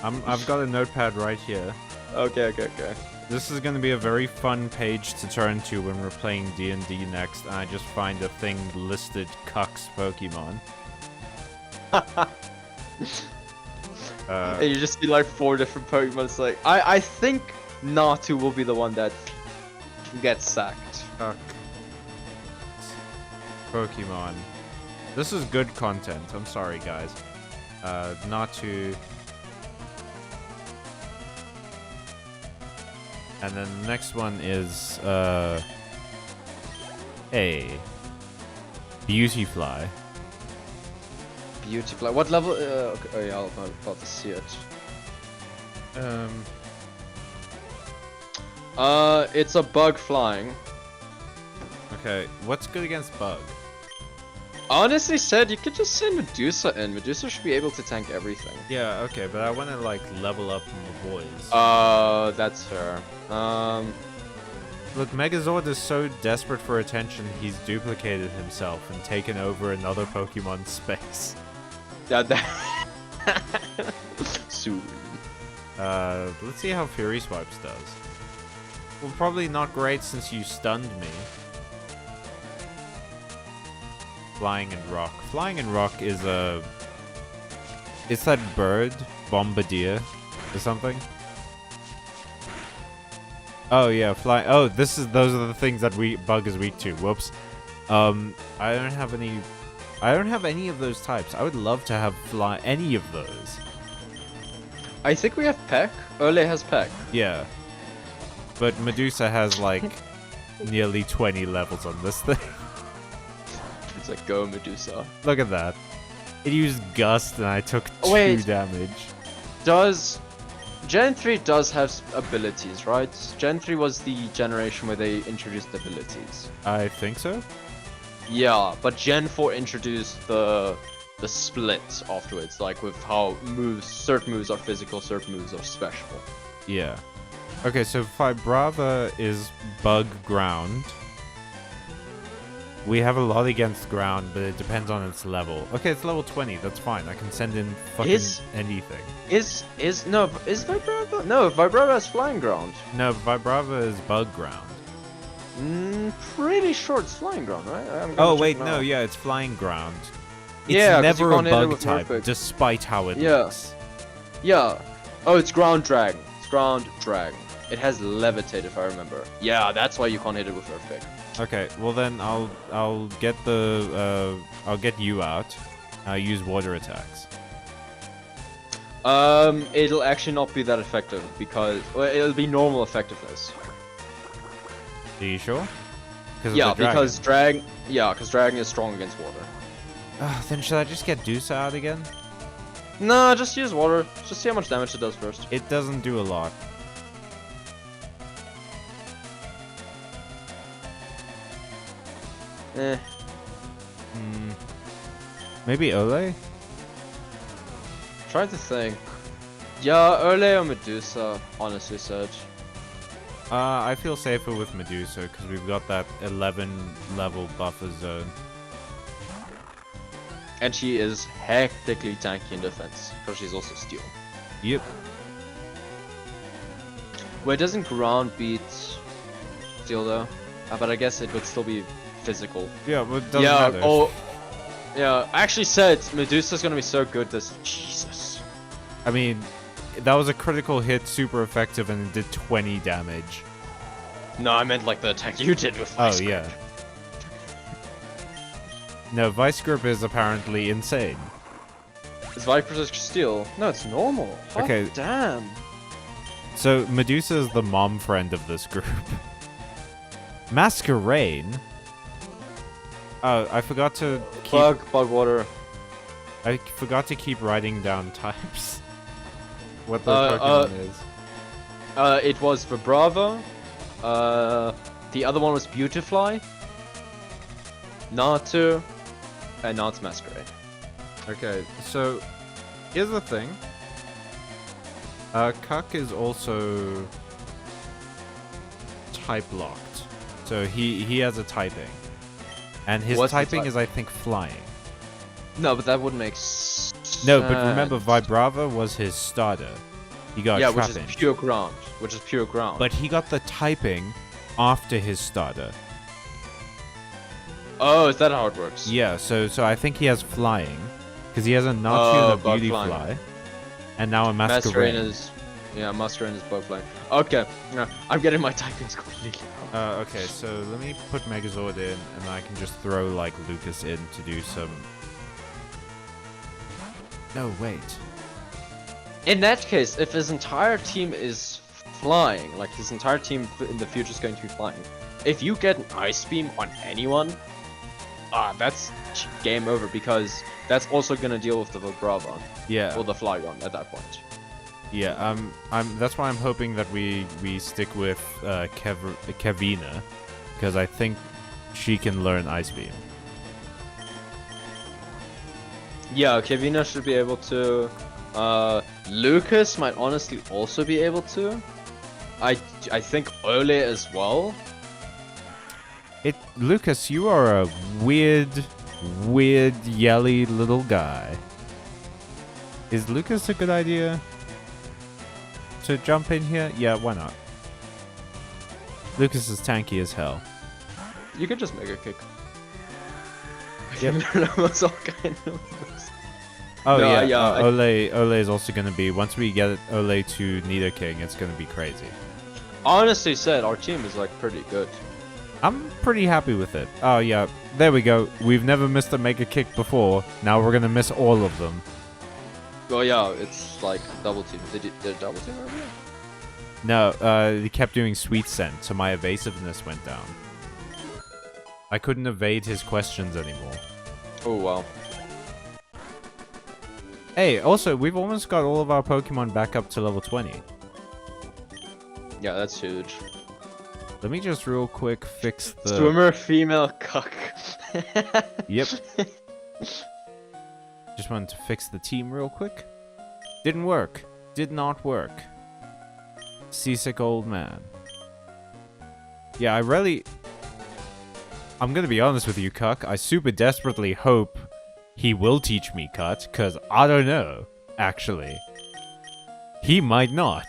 I've got a notepad right here. Okay. This is going to be a very fun page to turn to when we're playing D&D next, and I just find a thing listed Cuck's Pokemon. And you just see like 4 different Pokemon. It's like, I think Natu will be the one that gets sacked. Cuck. Pokemon. This is good content. I'm sorry, guys. Natu. And then the next one is, Beautyfly. Beautiful. What level? Okay, oh yeah, I'm about to see it. It's a bug flying. Okay, what's good against bug? Honestly said, you could just send Medusa in. Medusa should be able to tank everything. Yeah, okay, but I want to like level up my boys. That's fair. Look, Megazord is so desperate for attention, he's duplicated himself and taken over another Pokemon's space. That. Soon. Let's see how Fury Swipes does. Well, probably not great since you stunned me. Flying and Rock. Flying and Rock is a... It's that bird, Bombardier, or something. Oh yeah, fly. Oh, those are the things that Bug is weak to. Whoops. I don't have any. I don't have any of those types. I would love to have any of those. I think we have Peck. Ole has Peck. Yeah. But Medusa has like nearly 20 levels on this thing. It's like go Medusa. Look at that. It used Gust and I took 2 damage. Does Gen 3 does have abilities, right? Gen 3 was the generation where they introduced abilities. I think so. Yeah, but Gen 4 introduced the split afterwards, like with how certain moves are physical, certain moves are special. Yeah. Okay, so Vibrava is Bug Ground. We have a lot against ground, but it depends on its level. Okay, it's level 20. That's fine. I can send in fucking anything. Is Vibrava? No, Vibrava is flying ground. No, Vibrava is Bug Ground. Pretty sure it's flying ground, right? Oh wait, no, yeah, it's flying ground. It's yeah, never a bug type, despite how it looks. Yeah. Oh, it's ground dragon. It's ground dragon. It has levitate, if I remember. Yeah, that's why you can't hit it with Earthquake. Okay, well then I'll get you out. Use water attacks. It'll actually not be that effective because it'll be normal effectiveness. Are you sure? Yeah, because dragon is strong against water. Then should I just get Deuce out again? Nah, just use water. Just see how much damage it does first. It doesn't do a lot. Maybe Ole? Trying to think. Yeah, Ole or Medusa, honestly said. I feel safer with Medusa because we've got that 11 level buffer zone. And she is hectically tanky in defense because she's also steel. Yep. Well, it doesn't ground beat steel though, but I guess it would still be physical. Yeah, but it doesn't matter. Oh, yeah. I actually said Medusa's gonna be so good this. Jesus. I mean, that was a critical hit, super effective, and it did 20 damage. No, I meant like the attack you did with Vice Grip. Yeah. No, Vice Grip is apparently insane. Is Viper's steel? No, it's normal. Okay. Oh, damn. So, Medusa is the mom friend of this group. Masquerain? Oh, I forgot to keep... Bug water. I forgot to keep writing down types. What the Pokemon is. It was Vibrava. The other one was Beautifly. Natu. And now it's Masquerade. Okay, so here's the thing. Cuck is also type locked. So he has a typing. And his typing is, I think, flying. No, but that wouldn't make sense. No, but remember, Vibrava was his starter. He got trapping. Which is pure ground. Which is pure ground. But he got the typing after his starter. Oh, is that how it works? Yeah, so I think he has flying. Because he has a Natu and a Beautyfly. And now a Masquerain. Masquerain is both flying. Okay, I'm getting my typings completely wrong. Okay, so let me put Megazord in, and I can just throw, like, Lucas in to do some... No, wait. In that case, if his entire team is flying, like his entire team in the future is going to be flying, if you get an Ice Beam on anyone, that's game over, because that's also going to deal with the Vibrava. Yeah. Or the Flygon at that point. Yeah, that's why I'm hoping that we stick with Kevina, because I think she can learn Ice Beam. Yeah, Kevina should be able to. Lucas might honestly also be able to. I think Ole as well. Lucas, you are a weird, yelly little guy. Is Lucas a good idea to jump in here? Yeah, why not? Lucas is tanky as hell. You could just make a kick. Yep. No, Oh yeah, yeah, Ole is also gonna be, once we get Ole to Nido King, it's gonna be crazy. Honestly said, our team is like pretty good. I'm pretty happy with it. Oh yeah, there we go. We've never missed a mega kick before. Now we're gonna miss all of them. Oh yeah, it's like double team. Did a double team earlier? No, he kept doing sweet scent, so my evasiveness went down. I couldn't evade his questions anymore. Oh wow. Hey, also, we've almost got all of our Pokemon back up to level 20. Yeah, that's huge. Let me just real quick fix the... Swimmer female cuck. Yep. Just wanted to fix the team real quick. Didn't work. Did not work. Seasick old man. Yeah, I'm gonna be honest with you, Cuck. I super desperately hope he will teach me Cut, because I don't know, actually. He might not.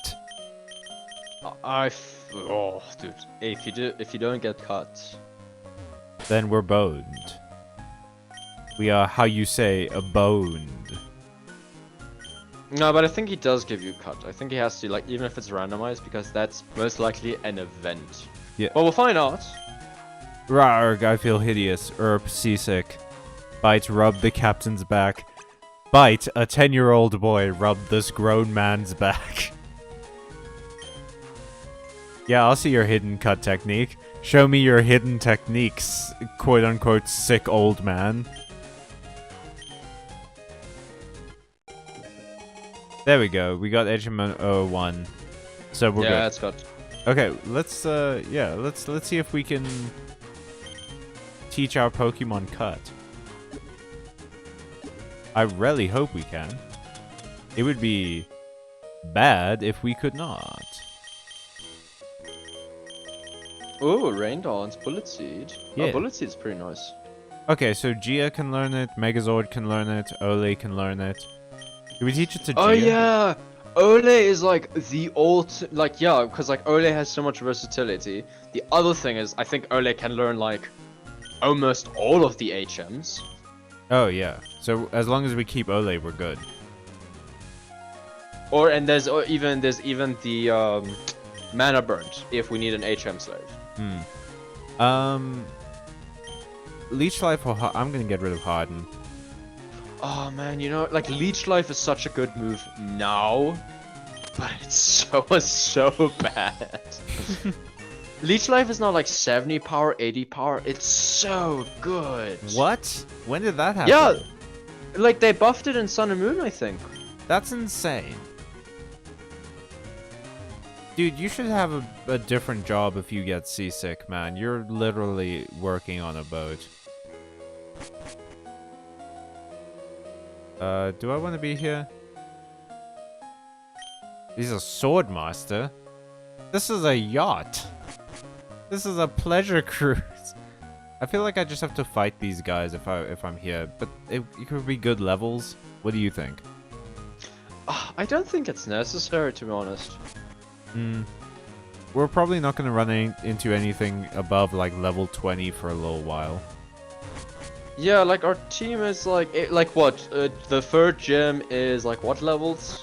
Oh, dude. Hey, if you don't get cut, Then we're boned. We are, how you say, boned. no, but I think he does give you cut. I think he has to, like, even if it's randomized, because that's most likely an event. Yeah. Well, we'll find out. Rawr, I feel hideous. Seasick. Byte, rub the captain's back. Byte, a 10-year-old boy, rub this grown man's back. Yeah, I'll see your hidden cut technique. Show me your hidden techniques, quote-unquote sick old man. There we go. We got HM 01. So we're good. Yeah, it's got. Okay, let's see if we can teach our Pokemon Cut. I really hope we can. It would be bad if we could not. Oh, Rain Dance, Bullet Seed. Yeah. Oh, Bullet Seed's pretty nice. Okay, so Gia can learn it, Megazord can learn it, Ole can learn it. Do we teach it to Gia? Oh yeah, Ole is like the yeah, because like Ole has so much versatility. The other thing is, I think Ole can learn like almost all of the HMs. Oh yeah. So as long as we keep Ole, we're good. There's even the mana burnt if we need an HM slave. Leech Life or I'm gonna get rid of Harden. Oh man, you know, like Leech Life is such a good move now, but it's so bad. Leech Life is now like 70 power, 80 power. It's so good. What? When did that happen? Yeah, like they buffed it in Sun and Moon, I think. That's insane. Dude, you should have a different job if you get seasick, man. You're literally working on a boat. Do I want to be here? He's a sword master. This is a yacht. This is a pleasure cruise. I feel like I just have to fight these guys if I'm here, but it could be good levels. What do you think? I don't think it's necessary, to be honest. We're probably not going to run into anything above like level 20 for a little while. Yeah, like our team is like what? The third gym is like what levels?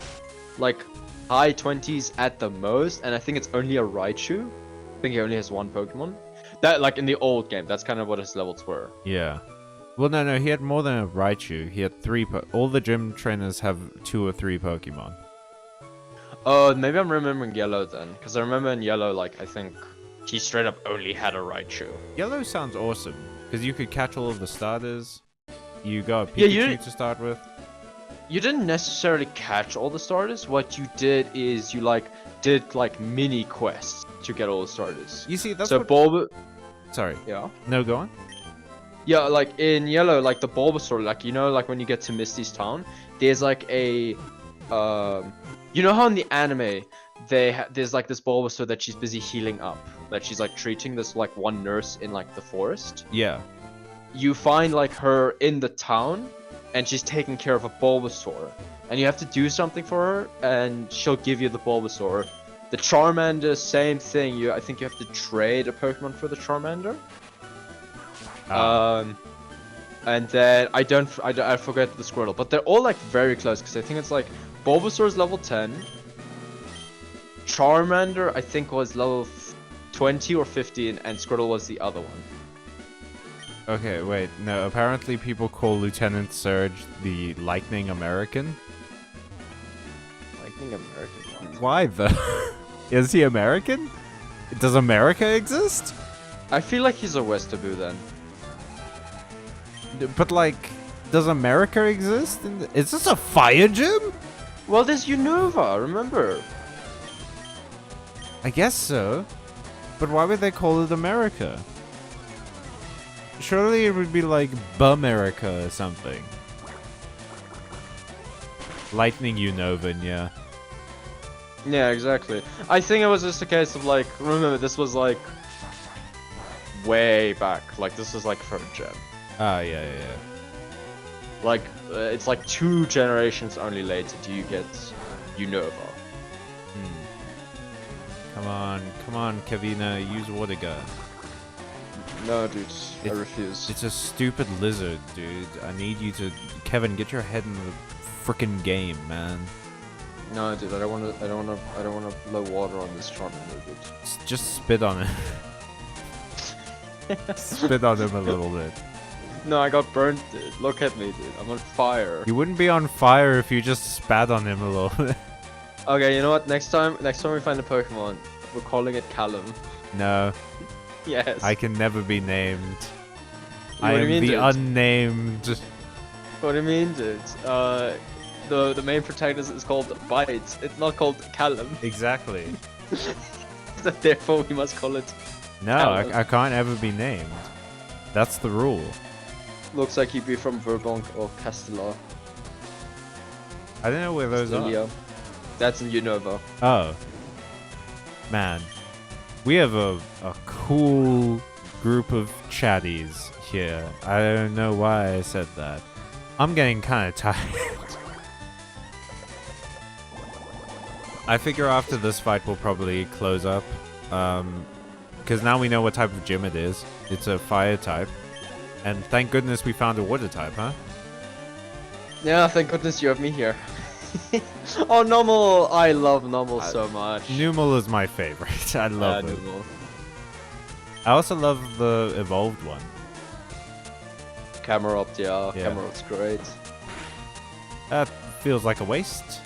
Like high 20s at the most, and I think it's only a Raichu. I think he only has one Pokemon. That like in the old game, that's kind of what his levels were. Yeah. Well, no, he had more than a Raichu. He had 3. All the gym trainers have 2 or 3 Pokemon. Oh, maybe I'm remembering Yellow then, because I remember in Yellow, like I think he straight up only had a Raichu. Yellow sounds awesome because you could catch all of the starters. You got a Pikachu to start with. you didn't necessarily catch all the starters. What you did is you did mini quests to get all the starters. You see, that's so what... Bulb. Sorry. Yeah. No, go on. Yeah, like in yellow, like the Bulbasaur, like you know, like when you get to Misty's town, there's like a, you know how in the anime there's like this Bulbasaur that she's busy healing up, that she's like treating this like one nurse in like the forest. Yeah. You find like her in the town, and she's taking care of a Bulbasaur, and you have to do something for her, and she'll give you the Bulbasaur. The Charmander, same thing. I think you have to trade a Pokemon for the Charmander. And then I forget the Squirtle, but they're all like very close because I think it's like Bulbasaur's level 10. Charmander I think was level 20 or 15, and Squirtle was the other one. Okay, wait. No, apparently people call Lieutenant Surge the Lightning American. Lightning American? Why though? Is he American? Does America exist? I feel like he's a Westerbu then. But like, does America exist? Is this a fire gym? Well, there's Unova, remember? I guess so. But why would they call it America? Surely it would be like Bumerica or something. Lightning Unovan, yeah. Yeah, exactly. I think it was just a case of like, remember this was like way back. Like this was like 3rd gen. Ah, yeah. Like, it's like 2 generations only later do you get Unova. Come on, Kevina, use water gun. No, dude, I refuse. It's a stupid lizard, dude. I need you to... Kevin, get your head in the frickin' game, man. No, dude, I don't wanna blow water on this Charmander, dude. Just spit on it. Spit on him a little bit. No, I got burnt, dude. Look at me, dude. I'm on fire. You wouldn't be on fire if you just spat on him a little bit. Okay, you know what? Next time we find a Pokemon, we're calling it Callum. No. Yes. I can never be named. What I do you am mean, the dude? What unnamed. What do you mean, dude? The main protagonist is called Byte. It's not called Callum. Exactly. So therefore, we must call it. No, Callum. I can't ever be named. That's the rule. Looks like he'd be from Verbonk or Castellar. I don't know where those are. Castelia. That's in Unova. Oh. Man. We have a cool group of chatties here. I don't know why I said that. I'm getting kind of tired. I figure after this fight we'll probably close up. Because now we know what type of gym it is. It's a fire type. And thank goodness we found a water type, huh? Yeah, thank goodness you have me here. Oh, Normal! I love Normal so much. Numel is my favorite. I love it. Numel. I also love the evolved one. Camerupt, yeah. Yeah. Camerupt's great. That feels like a waste.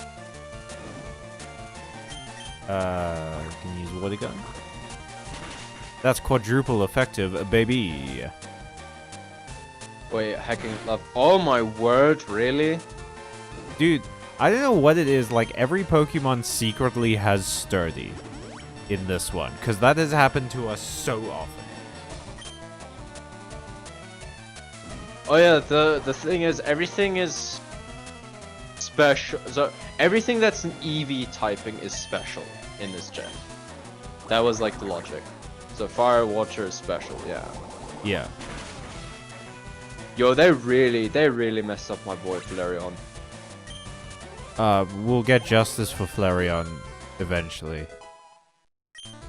Can you use water gun? That's quadruple effective, baby. Wait, hacking love. Oh my word, really? Dude, I don't know what it is, like every Pokemon secretly has Sturdy in this one, because that has happened to us so often. Oh yeah, the thing is, everything is special. So everything that's an EV typing is special in this gen. That was like the logic. So Fire, Water is special, yeah. Yeah. Yo, they really messed up my boy Flareon. We'll get justice for Flareon eventually.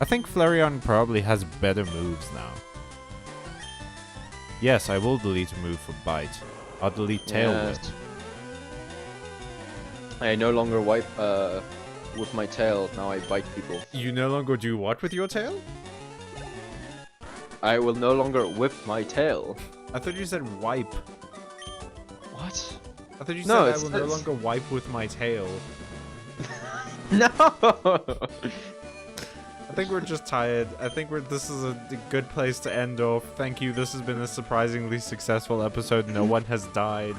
I think Flareon probably has better moves now. Yes, I will delete a move for Byte. I'll delete Tail Whip. Yes. I no longer wipe with my tail, now I bite people. You no longer do what with your tail? I will no longer whip my tail. I thought you said wipe. What? I thought you No, said I will no longer wipe with my tail. No! I think we're just tired. I think this is a good place to end off. Thank you. This has been a surprisingly successful episode. No one has died.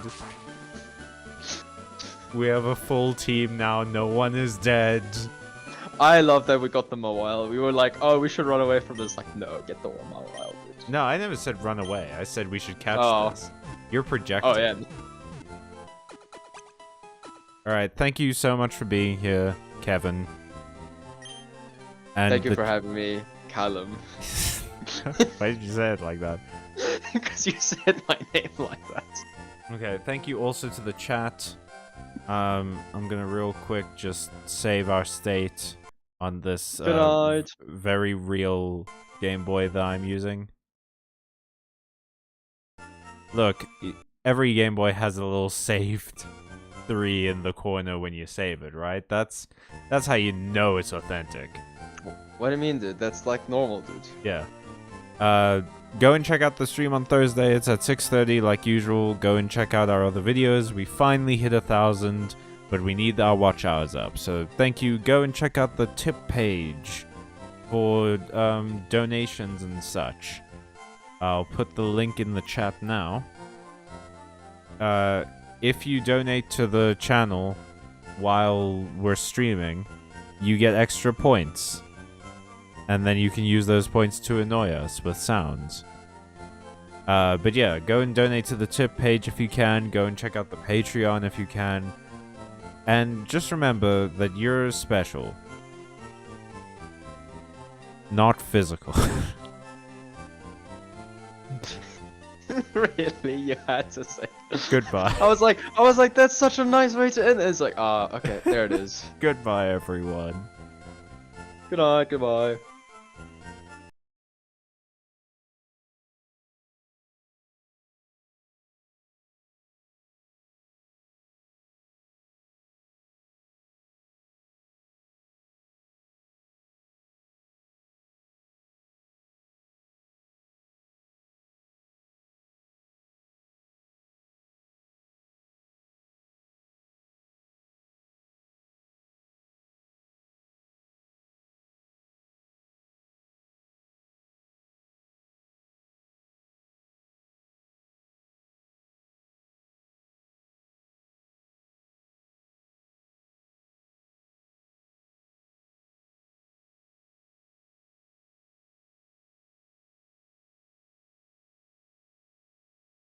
We have a full team now. No one is dead. I love that we got the mobile. We were like, oh, we should run away from this. Like, no, get the mobile, dude. No, I never said run away. I said we should catch this. You're projecting. Oh, yeah. Alright, thank you so much for being here, Kevin. And Thank you for having me, Callum. Why did you say it like that? Because you said my name like that. Okay, thank you also to the chat. I'm gonna real quick just save our state on this very real Game Boy that I'm using. Look, every Game Boy has a little saved 3 in the corner when you save it, right? That's how you know it's authentic. What do you mean, dude? That's like normal, dude. Yeah. Go and check out the stream on Thursday. It's at 6:30 like usual. Go and check out our other videos. We finally hit 1,000, but we need our watch hours up. So thank you. Go and check out the tip page for donations and such. I'll put the link in the chat now. If you donate to the channel while we're streaming, you get extra points. And then you can use those points to annoy us with sounds. But yeah, go and donate to the tip page if you can. Go and check out the Patreon if you can. And just remember that you're special. Not physical. Really? You had to say. Goodbye. I was like, that's such a nice way to end it. It's like, okay, there it is. Goodbye, everyone. Good night, goodbye.